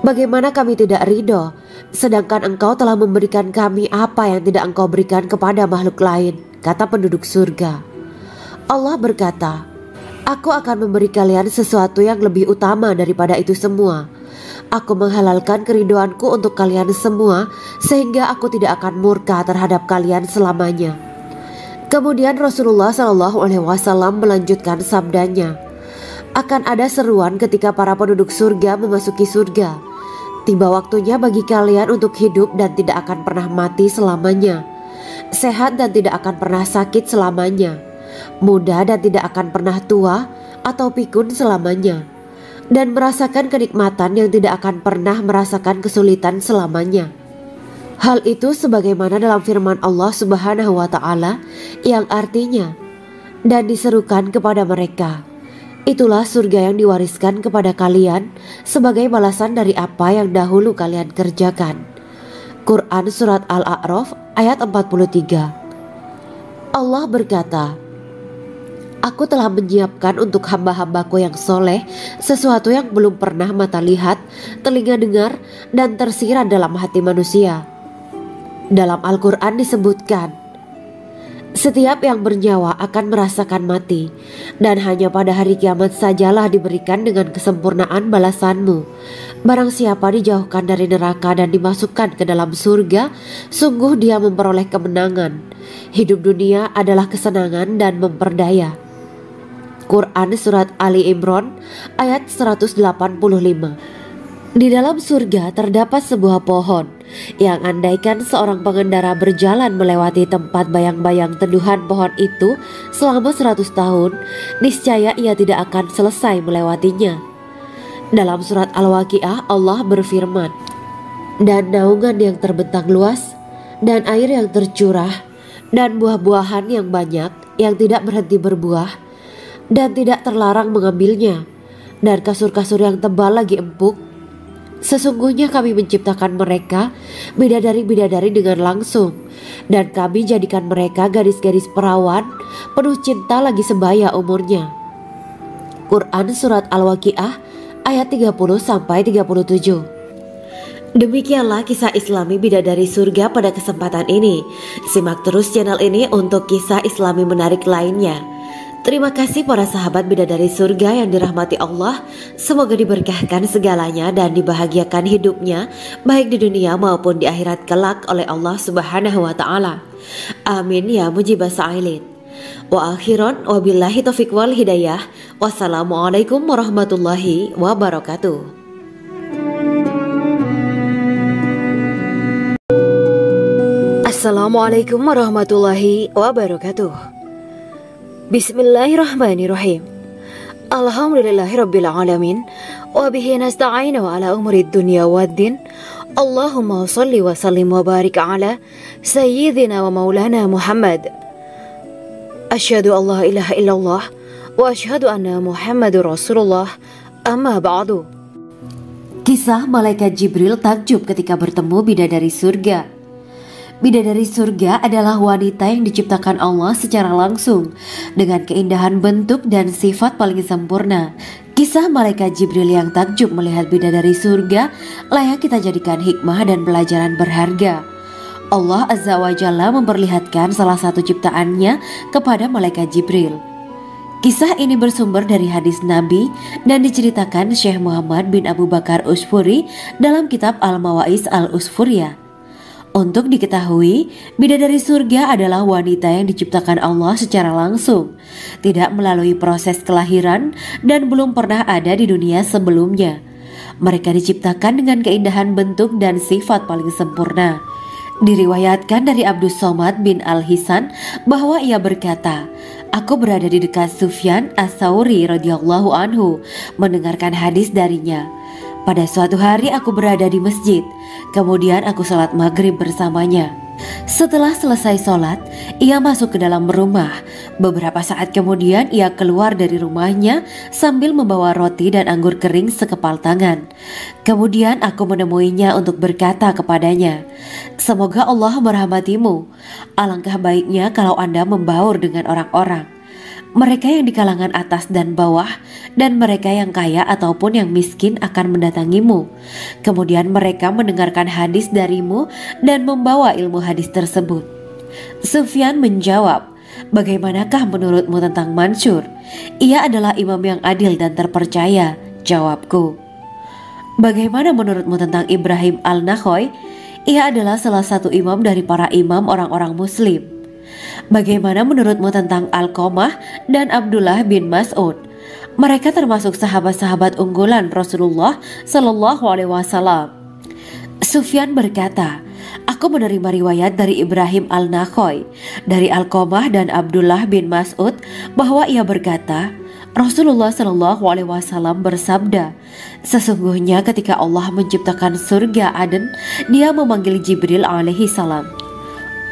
'Bagaimana kami tidak ridho, sedangkan engkau telah memberikan kami apa yang tidak engkau berikan kepada makhluk lain,' kata penduduk surga. Allah berkata, 'Aku akan memberi kalian sesuatu yang lebih utama daripada itu semua. Aku menghalalkan keridoanku untuk kalian semua sehingga aku tidak akan murka terhadap kalian selamanya.'" Kemudian Rasulullah SAW melanjutkan sabdanya, "Akan ada seruan ketika para penduduk surga memasuki surga. Tiba waktunya bagi kalian untuk hidup dan tidak akan pernah mati selamanya, sehat dan tidak akan pernah sakit selamanya, muda dan tidak akan pernah tua atau pikun selamanya, dan merasakan kenikmatan yang tidak akan pernah merasakan kesulitan selamanya." Hal itu sebagaimana dalam firman Allah Subhanahu wa Ta'ala yang artinya, "Dan diserukan kepada mereka, itulah surga yang diwariskan kepada kalian sebagai balasan dari apa yang dahulu kalian kerjakan." Quran Surat Al-A'raf ayat 43. Allah berkata, "Aku telah menyiapkan untuk hamba-hambaku yang soleh sesuatu yang belum pernah mata lihat, telinga dengar, dan tersirat dalam hati manusia." Dalam Al-Quran disebutkan, "Setiap yang bernyawa akan merasakan mati, dan hanya pada hari kiamat sajalah diberikan dengan kesempurnaan balasanmu. Barang siapa dijauhkan dari neraka dan dimasukkan ke dalam surga, sungguh dia memperoleh kemenangan. Hidup dunia adalah kesenangan dan memperdaya." Quran Surat Ali Imran ayat 185. Di dalam surga terdapat sebuah pohon yang andaikan seorang pengendara berjalan melewati tempat bayang-bayang teduhan pohon itu selama 100 tahun, niscaya ia tidak akan selesai melewatinya. Dalam surat Al-Waqiah Allah berfirman, "Dan naungan yang terbentang luas, dan air yang tercurah, dan buah-buahan yang banyak yang tidak berhenti berbuah, dan tidak terlarang mengambilnya, dan kasur-kasur yang tebal lagi empuk, Sesungguhnya kami menciptakan mereka bidadari-bidadari dengan langsung, dan kami jadikan mereka gadis-gadis perawan penuh cinta lagi sebaya umurnya. Quran Surat Al-Waqiah ayat 30-37. Demikianlah kisah Islami bidadari surga pada kesempatan ini. Simak terus channel ini untuk kisah Islami menarik lainnya. Terima kasih para sahabat bidadari surga yang dirahmati Allah. Semoga diberkahkan segalanya dan dibahagiakan hidupnya baik di dunia maupun di akhirat kelak oleh Allah Subhanahu wa taala. Amin ya mujibas sa'ilin. Wa akhiran wabillahi taufiq wal hidayah. Wassalamualaikum warahmatullahi wabarakatuh. Assalamualaikum warahmatullahi wabarakatuh. Bismillahirrahmanirrahim. Alhamdulillahirabbil alamin wa bihi nasta'inu ala umuri dunya waddin. Allahumma shalli wa sallim wa barik ala sayyidina wa maulana Muhammad. Asyhadu an la ilaha illallah wa asyhadu anna Muhammadur Rasulullah. Amma ba'du. Kisah malaikat Jibril takjub ketika bertemu bidadari surga. Bidadari surga adalah wanita yang diciptakan Allah secara langsung dengan keindahan bentuk dan sifat paling sempurna. Kisah malaikat Jibril yang takjub melihat bidadari surga layak kita jadikan hikmah dan pelajaran berharga. Allah Azza wa Jalla memperlihatkan salah satu ciptaannya kepada malaikat Jibril. Kisah ini bersumber dari hadis Nabi dan diceritakan Syekh Muhammad bin Abu Bakar Usfuri dalam kitab Al-Mawaiz Al-Usfuriyah. Untuk diketahui, bidadari surga adalah wanita yang diciptakan Allah secara langsung, tidak melalui proses kelahiran dan belum pernah ada di dunia sebelumnya. Mereka diciptakan dengan keindahan bentuk dan sifat paling sempurna. Diriwayatkan dari Abdus Somad bin Al-Hisan bahwa ia berkata, "Aku berada di dekat Sufyan As-Sauri radhiyallahu anhu mendengarkan hadis darinya. Pada suatu hari aku berada di masjid, kemudian aku sholat maghrib bersamanya. Setelah selesai sholat, ia masuk ke dalam rumah. Beberapa saat kemudian ia keluar dari rumahnya sambil membawa roti dan anggur kering sekepal tangan. Kemudian aku menemuinya untuk berkata kepadanya, 'Semoga Allah merahmatimu. Alangkah baiknya kalau Anda membaur dengan orang-orang. Mereka yang di kalangan atas dan bawah, dan mereka yang kaya ataupun yang miskin akan mendatangimu. Kemudian mereka mendengarkan hadis darimu dan membawa ilmu hadis tersebut.' Sufyan menjawab, 'Bagaimanakah menurutmu tentang Mansur? Ia adalah imam yang adil dan terpercaya.' Jawabku. 'Bagaimana menurutmu tentang Ibrahim Al-Nakhoy? Ia adalah salah satu imam dari para imam orang-orang muslim.' 'Bagaimana menurutmu tentang Alqamah dan Abdullah bin Mas'ud? Mereka termasuk sahabat-sahabat unggulan Rasulullah Sallallahu Alaihi Wasallam.' Sufyan berkata, 'Aku menerima riwayat dari Ibrahim Al-Nakhoy, dari Alqamah dan Abdullah bin Mas'ud bahwa ia berkata, Rasulullah Sallallahu Alaihi Wasallam bersabda, sesungguhnya ketika Allah menciptakan surga Aden, Dia memanggil Jibril alaihi salam.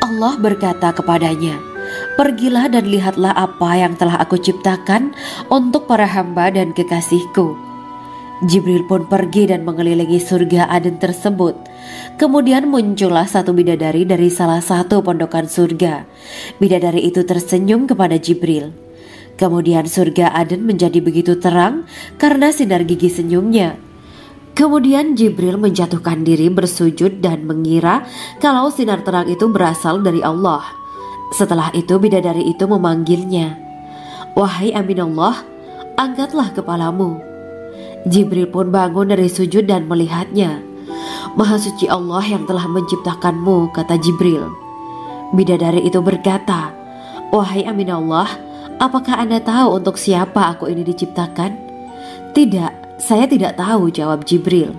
Allah berkata kepadanya, pergilah dan lihatlah apa yang telah aku ciptakan untuk para hamba dan kekasihku. Jibril pun pergi dan mengelilingi surga Aden tersebut. Kemudian muncullah satu bidadari dari salah satu pondokan surga. Bidadari itu tersenyum kepada Jibril. Kemudian surga Aden menjadi begitu terang karena sinar gigi senyumnya. Kemudian Jibril menjatuhkan diri bersujud dan mengira kalau sinar terang itu berasal dari Allah. Setelah itu bidadari itu memanggilnya, wahai Aminullah, angkatlah kepalamu. Jibril pun bangun dari sujud dan melihatnya. Maha suci Allah yang telah menciptakanmu, kata Jibril. Bidadari itu berkata, wahai Aminullah, apakah Anda tahu untuk siapa aku ini diciptakan? Tidak. Saya tidak tahu, jawab Jibril.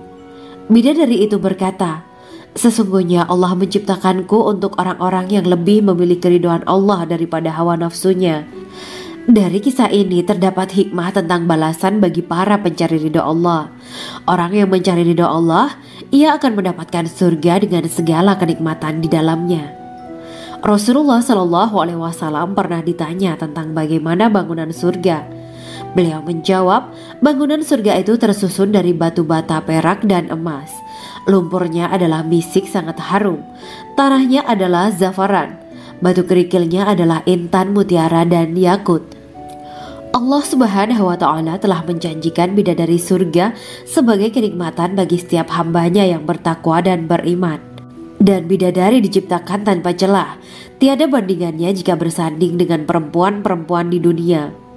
Bidadari itu berkata, sesungguhnya Allah menciptakanku untuk orang-orang yang lebih memilih keridhaan Allah daripada hawa nafsunya. Dari kisah ini terdapat hikmah tentang balasan bagi para pencari ridha Allah. Orang yang mencari ridha Allah, ia akan mendapatkan surga dengan segala kenikmatan di dalamnya. Rasulullah Shallallahu Alaihi Wasallam pernah ditanya tentang bagaimana bangunan surga. Beliau menjawab, bangunan surga itu tersusun dari batu bata perak dan emas. Lumpurnya adalah misik sangat harum. Tanahnya adalah zafaran. Batu kerikilnya adalah intan, mutiara, dan yakut. Allah Subhanahu wa Ta'ala telah menjanjikan bidadari surga sebagai kenikmatan bagi setiap hambanya yang bertakwa dan beriman. Dan bidadari diciptakan tanpa celah, tiada bandingannya jika bersanding dengan perempuan-perempuan di dunia.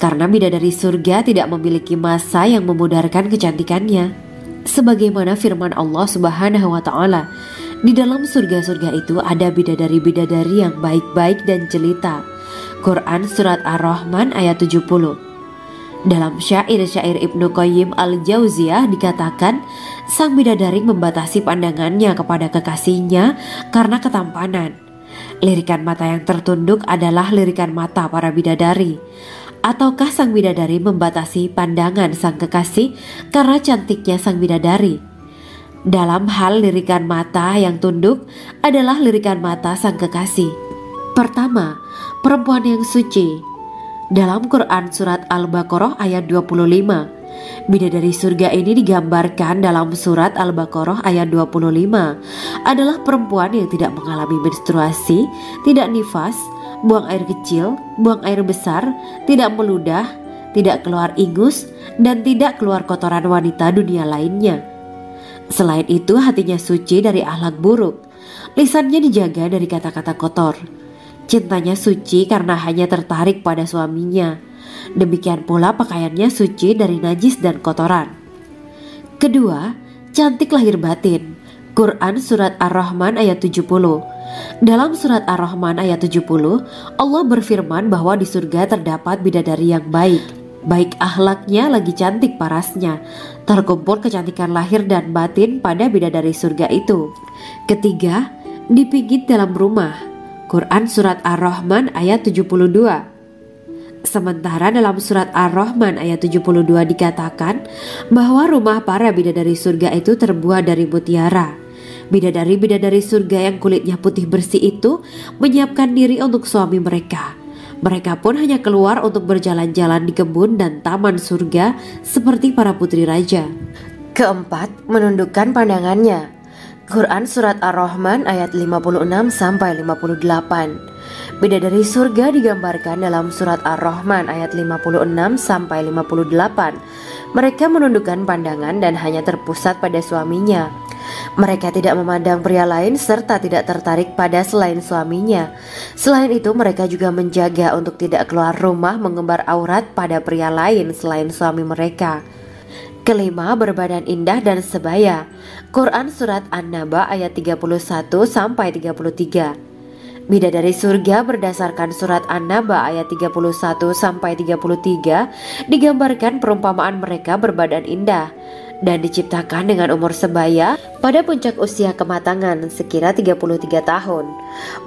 Karena bidadari surga tidak memiliki masa yang memudarkan kecantikannya. Sebagaimana firman Allah Subhanahu wa Ta'ala, di dalam surga-surga itu ada bidadari-bidadari yang baik-baik dan jelita. Quran Surat Ar-Rahman ayat 70. Dalam syair-syair Ibnu Qayyim Al-Jauziyah dikatakan, sang bidadari membatasi pandangannya kepada kekasihnya karena ketampanan. Lirikan mata yang tertunduk adalah lirikan mata para bidadari. Ataukah sang bidadari membatasi pandangan sang kekasih karena cantiknya sang bidadari? Dalam hal lirikan mata yang tunduk adalah lirikan mata sang kekasih. Pertama, perempuan yang suci. Dalam Quran Surat Al-Baqarah ayat 25, bidadari surga ini digambarkan dalam Surat Al-Baqarah ayat 25 adalah perempuan yang tidak mengalami menstruasi, tidak nifas, buang air kecil, buang air besar, tidak meludah, tidak keluar ingus, dan tidak keluar kotoran wanita dunia lainnya. Selain itu, hatinya suci dari akhlak buruk, lisannya dijaga dari kata-kata kotor. Cintanya suci karena hanya tertarik pada suaminya. Demikian pula pakaiannya suci dari najis dan kotoran. Kedua, cantik lahir batin. Quran Surat Ar-Rahman ayat 70. Dalam Surat Ar-Rahman ayat 70, Allah berfirman bahwa di surga terdapat bidadari yang baik. Baik akhlaknya lagi cantik parasnya. Terkumpul kecantikan lahir dan batin pada bidadari surga itu. Ketiga, dipijit dalam rumah. Quran Surat Ar-Rahman ayat 72. Sementara dalam Surat Ar-Rahman ayat 72 dikatakan bahwa rumah para bidadari surga itu terbuat dari mutiara. Bidadari-bidadari surga yang kulitnya putih bersih itu menyiapkan diri untuk suami mereka. Mereka pun hanya keluar untuk berjalan-jalan di kebun dan taman surga seperti para putri raja. Keempat, menundukkan pandangannya. Quran Surat Ar-Rahman ayat 56-58. Bidadari surga digambarkan dalam Surat Ar-Rahman ayat 56-58. Mereka menundukkan pandangan dan hanya terpusat pada suaminya. Mereka tidak memandang pria lain serta tidak tertarik pada selain suaminya. Selain itu, mereka juga menjaga untuk tidak keluar rumah mengembar aurat pada pria lain selain suami mereka. Kelima, berbadan indah dan sebaya. Quran Surat An-Naba ayat 31-33. Bidadari surga berdasarkan Surat An-Naba ayat 31-33 digambarkan perumpamaan mereka berbadan indah dan diciptakan dengan umur sebaya pada puncak usia kematangan sekira 33 tahun.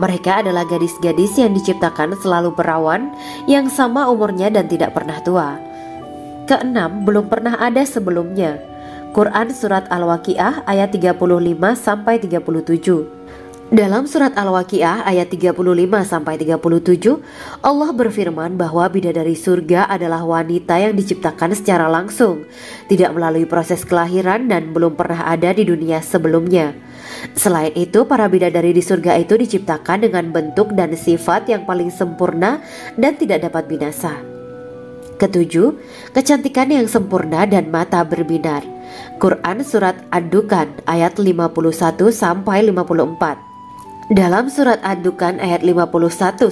Mereka adalah gadis-gadis yang diciptakan selalu perawan yang sama umurnya dan tidak pernah tua. Keenam, belum pernah ada sebelumnya. Quran Surat Al-Waqiah ayat 35-37. Dalam Surat Al-Waqiah ayat 35-37, Allah berfirman bahwa bidadari surga adalah wanita yang diciptakan secara langsung, tidak melalui proses kelahiran dan belum pernah ada di dunia sebelumnya. Selain itu, para bidadari di surga itu diciptakan dengan bentuk dan sifat yang paling sempurna dan tidak dapat binasa. Ketujuh, kecantikan yang sempurna dan mata berbinar. Quran Surat Ad-Dukan ayat 51-54. Dalam Surat Ad-Dukan ayat 51-54,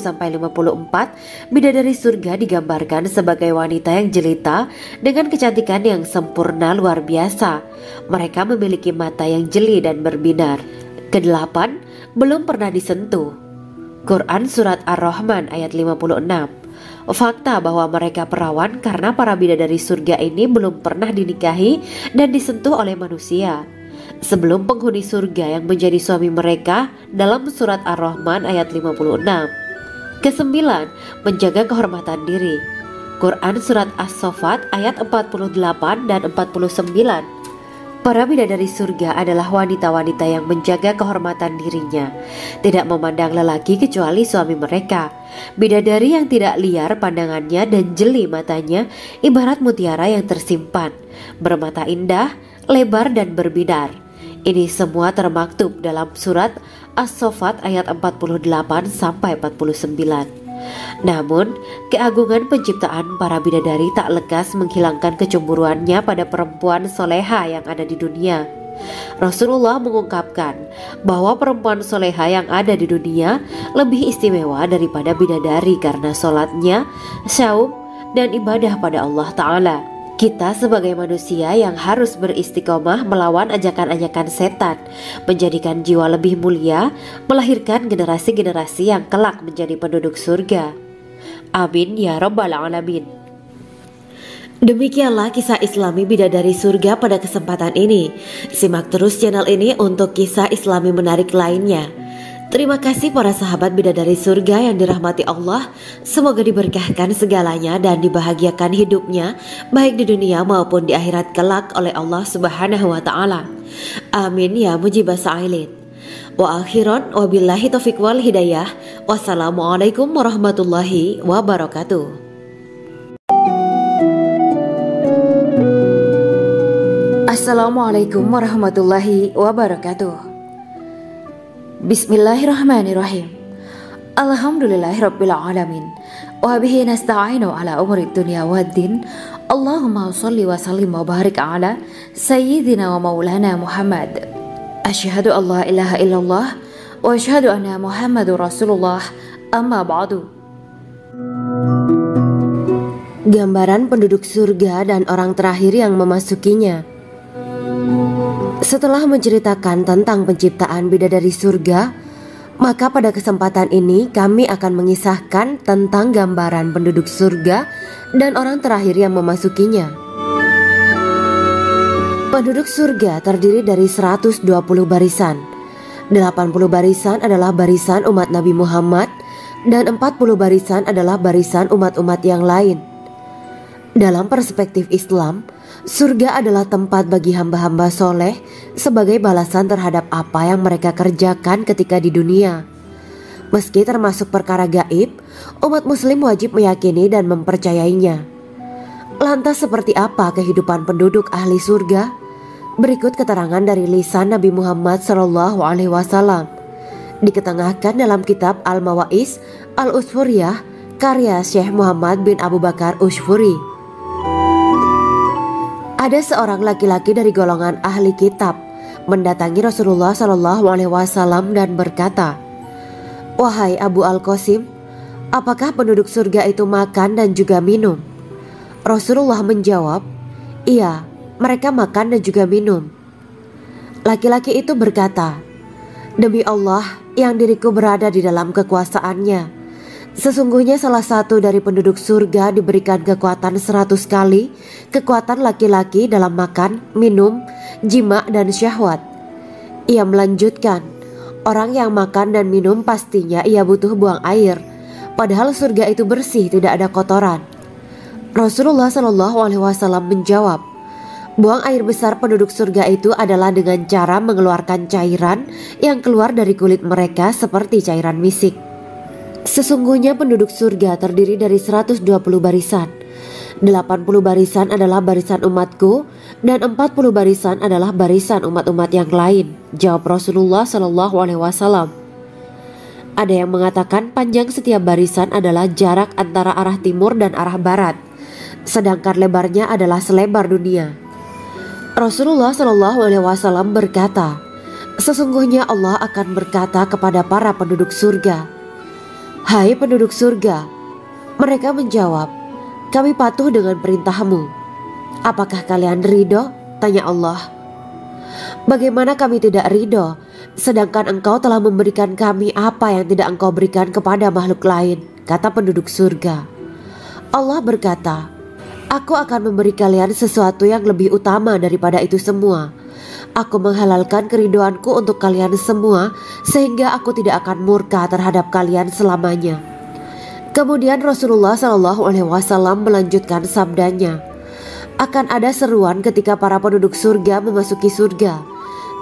bidadari surga digambarkan sebagai wanita yang jelita dengan kecantikan yang sempurna luar biasa. Mereka memiliki mata yang jeli dan berbinar. Kedelapan, belum pernah disentuh. Quran Surat Ar-Rahman ayat 56. Fakta bahwa mereka perawan karena para bidadari surga ini belum pernah dinikahi dan disentuh oleh manusia sebelum penghuni surga yang menjadi suami mereka dalam Surat Ar-Rahman ayat 56. Kesembilan, menjaga kehormatan diri. Quran Surat As-Saffat ayat 48 dan 49. Para bidadari surga adalah wanita-wanita yang menjaga kehormatan dirinya, tidak memandang lelaki kecuali suami mereka. Bidadari yang tidak liar pandangannya dan jeli matanya ibarat mutiara yang tersimpan, bermata indah, lebar dan berbinar. Ini semua termaktub dalam surat As-Saffat ayat 48 sampai 49. Namun, keagungan penciptaan para bidadari tak lekas menghilangkan kecemburuannya pada perempuan soleha yang ada di dunia. Rasulullah mengungkapkan bahwa perempuan soleha yang ada di dunia lebih istimewa daripada bidadari karena sholatnya, saum, dan ibadah pada Allah Ta'ala. Kita sebagai manusia yang harus beristiqomah melawan ajakan-ajakan setan, menjadikan jiwa lebih mulia, melahirkan generasi-generasi yang kelak menjadi penduduk surga. Amin ya rabbal alamin. Demikianlah kisah Islami bidadari surga pada kesempatan ini. Simak terus channel ini untuk kisah Islami menarik lainnya. Terima kasih para sahabat bidadari surga yang dirahmati Allah. Semoga diberkahkan segalanya dan dibahagiakan hidupnya baik di dunia maupun di akhirat kelak oleh Allah Subhanahu wa taala. Amin ya mujibah sa'ilin. Wa akhiran wabillahi taufiq wal hidayah. Wassalamualaikum warahmatullahi wabarakatuh. Assalamualaikum warahmatullahi wabarakatuh. Bismillahirrahmanirrahim. Alhamdulillahirabbil alamin. Wa bihi nasta'inu ala umuri dunya waddin. Allahumma shalli wa sallim wa barik ala sayyidina wa maulana Muhammad. Asyhadu an la ilaha illallah wa asyhadu anna Muhammadur Rasulullah. Amma ba'du. Gambaran penduduk surga dan orang terakhir yang memasukinya. Setelah menceritakan tentang penciptaan bidadari surga, maka pada kesempatan ini kami akan mengisahkan tentang gambaran penduduk surga dan orang terakhir yang memasukinya. Penduduk surga terdiri dari 120 barisan. 80 barisan adalah barisan umat Nabi Muhammad dan 40 barisan adalah barisan umat-umat yang lain. Dalam perspektif Islam, surga adalah tempat bagi hamba-hamba soleh sebagai balasan terhadap apa yang mereka kerjakan ketika di dunia. Meski termasuk perkara gaib, umat muslim wajib meyakini dan mempercayainya. Lantas seperti apa kehidupan penduduk ahli surga? Berikut keterangan dari lisan Nabi Muhammad SAW, diketengahkan dalam kitab Al-Mawa'is Al-Usfuriyah karya Syekh Muhammad bin Abu Bakar Usfuri. Ada seorang laki-laki dari golongan ahli kitab mendatangi Rasulullah SAW dan berkata, "Wahai Abu Al-Qasim, apakah penduduk surga itu makan dan juga minum?" Rasulullah menjawab, "Iya, mereka makan dan juga minum." Laki-laki itu berkata, "Demi Allah yang diriku berada di dalam kekuasaannya, sesungguhnya salah satu dari penduduk surga diberikan kekuatan 100 kali kekuatan laki-laki dalam makan, minum, jima, dan syahwat." Ia melanjutkan, "Orang yang makan dan minum pastinya ia butuh buang air, padahal surga itu bersih, tidak ada kotoran." Rasulullah SAW menjawab, "Buang air besar penduduk surga itu adalah dengan cara mengeluarkan cairan yang keluar dari kulit mereka seperti cairan misik." Sesungguhnya penduduk surga terdiri dari 120 barisan. 80 barisan adalah barisan umatku dan 40 barisan adalah barisan umat-umat yang lain, jawab Rasulullah SAW. Ada yang mengatakan panjang setiap barisan adalah jarak antara arah timur dan arah barat, sedangkan lebarnya adalah selebar dunia. Rasulullah SAW berkata, "Sesungguhnya Allah akan berkata kepada para penduduk surga, 'Hai penduduk surga,' mereka menjawab, 'Kami patuh dengan perintahmu.' 'Apakah kalian ridho?' tanya Allah. 'Bagaimana kami tidak ridho, sedangkan engkau telah memberikan kami apa yang tidak engkau berikan kepada makhluk lain,' kata penduduk surga. Allah berkata, 'Aku akan memberi kalian sesuatu yang lebih utama daripada itu semua. Aku menghalalkan keridoanku untuk kalian semua sehingga aku tidak akan murka terhadap kalian selamanya.'" Kemudian Rasulullah SAW melanjutkan sabdanya, Akan ada seruan ketika para penduduk surga memasuki surga.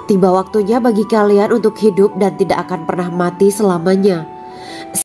Tiba waktunya bagi kalian untuk hidup dan tidak akan pernah mati selamanya.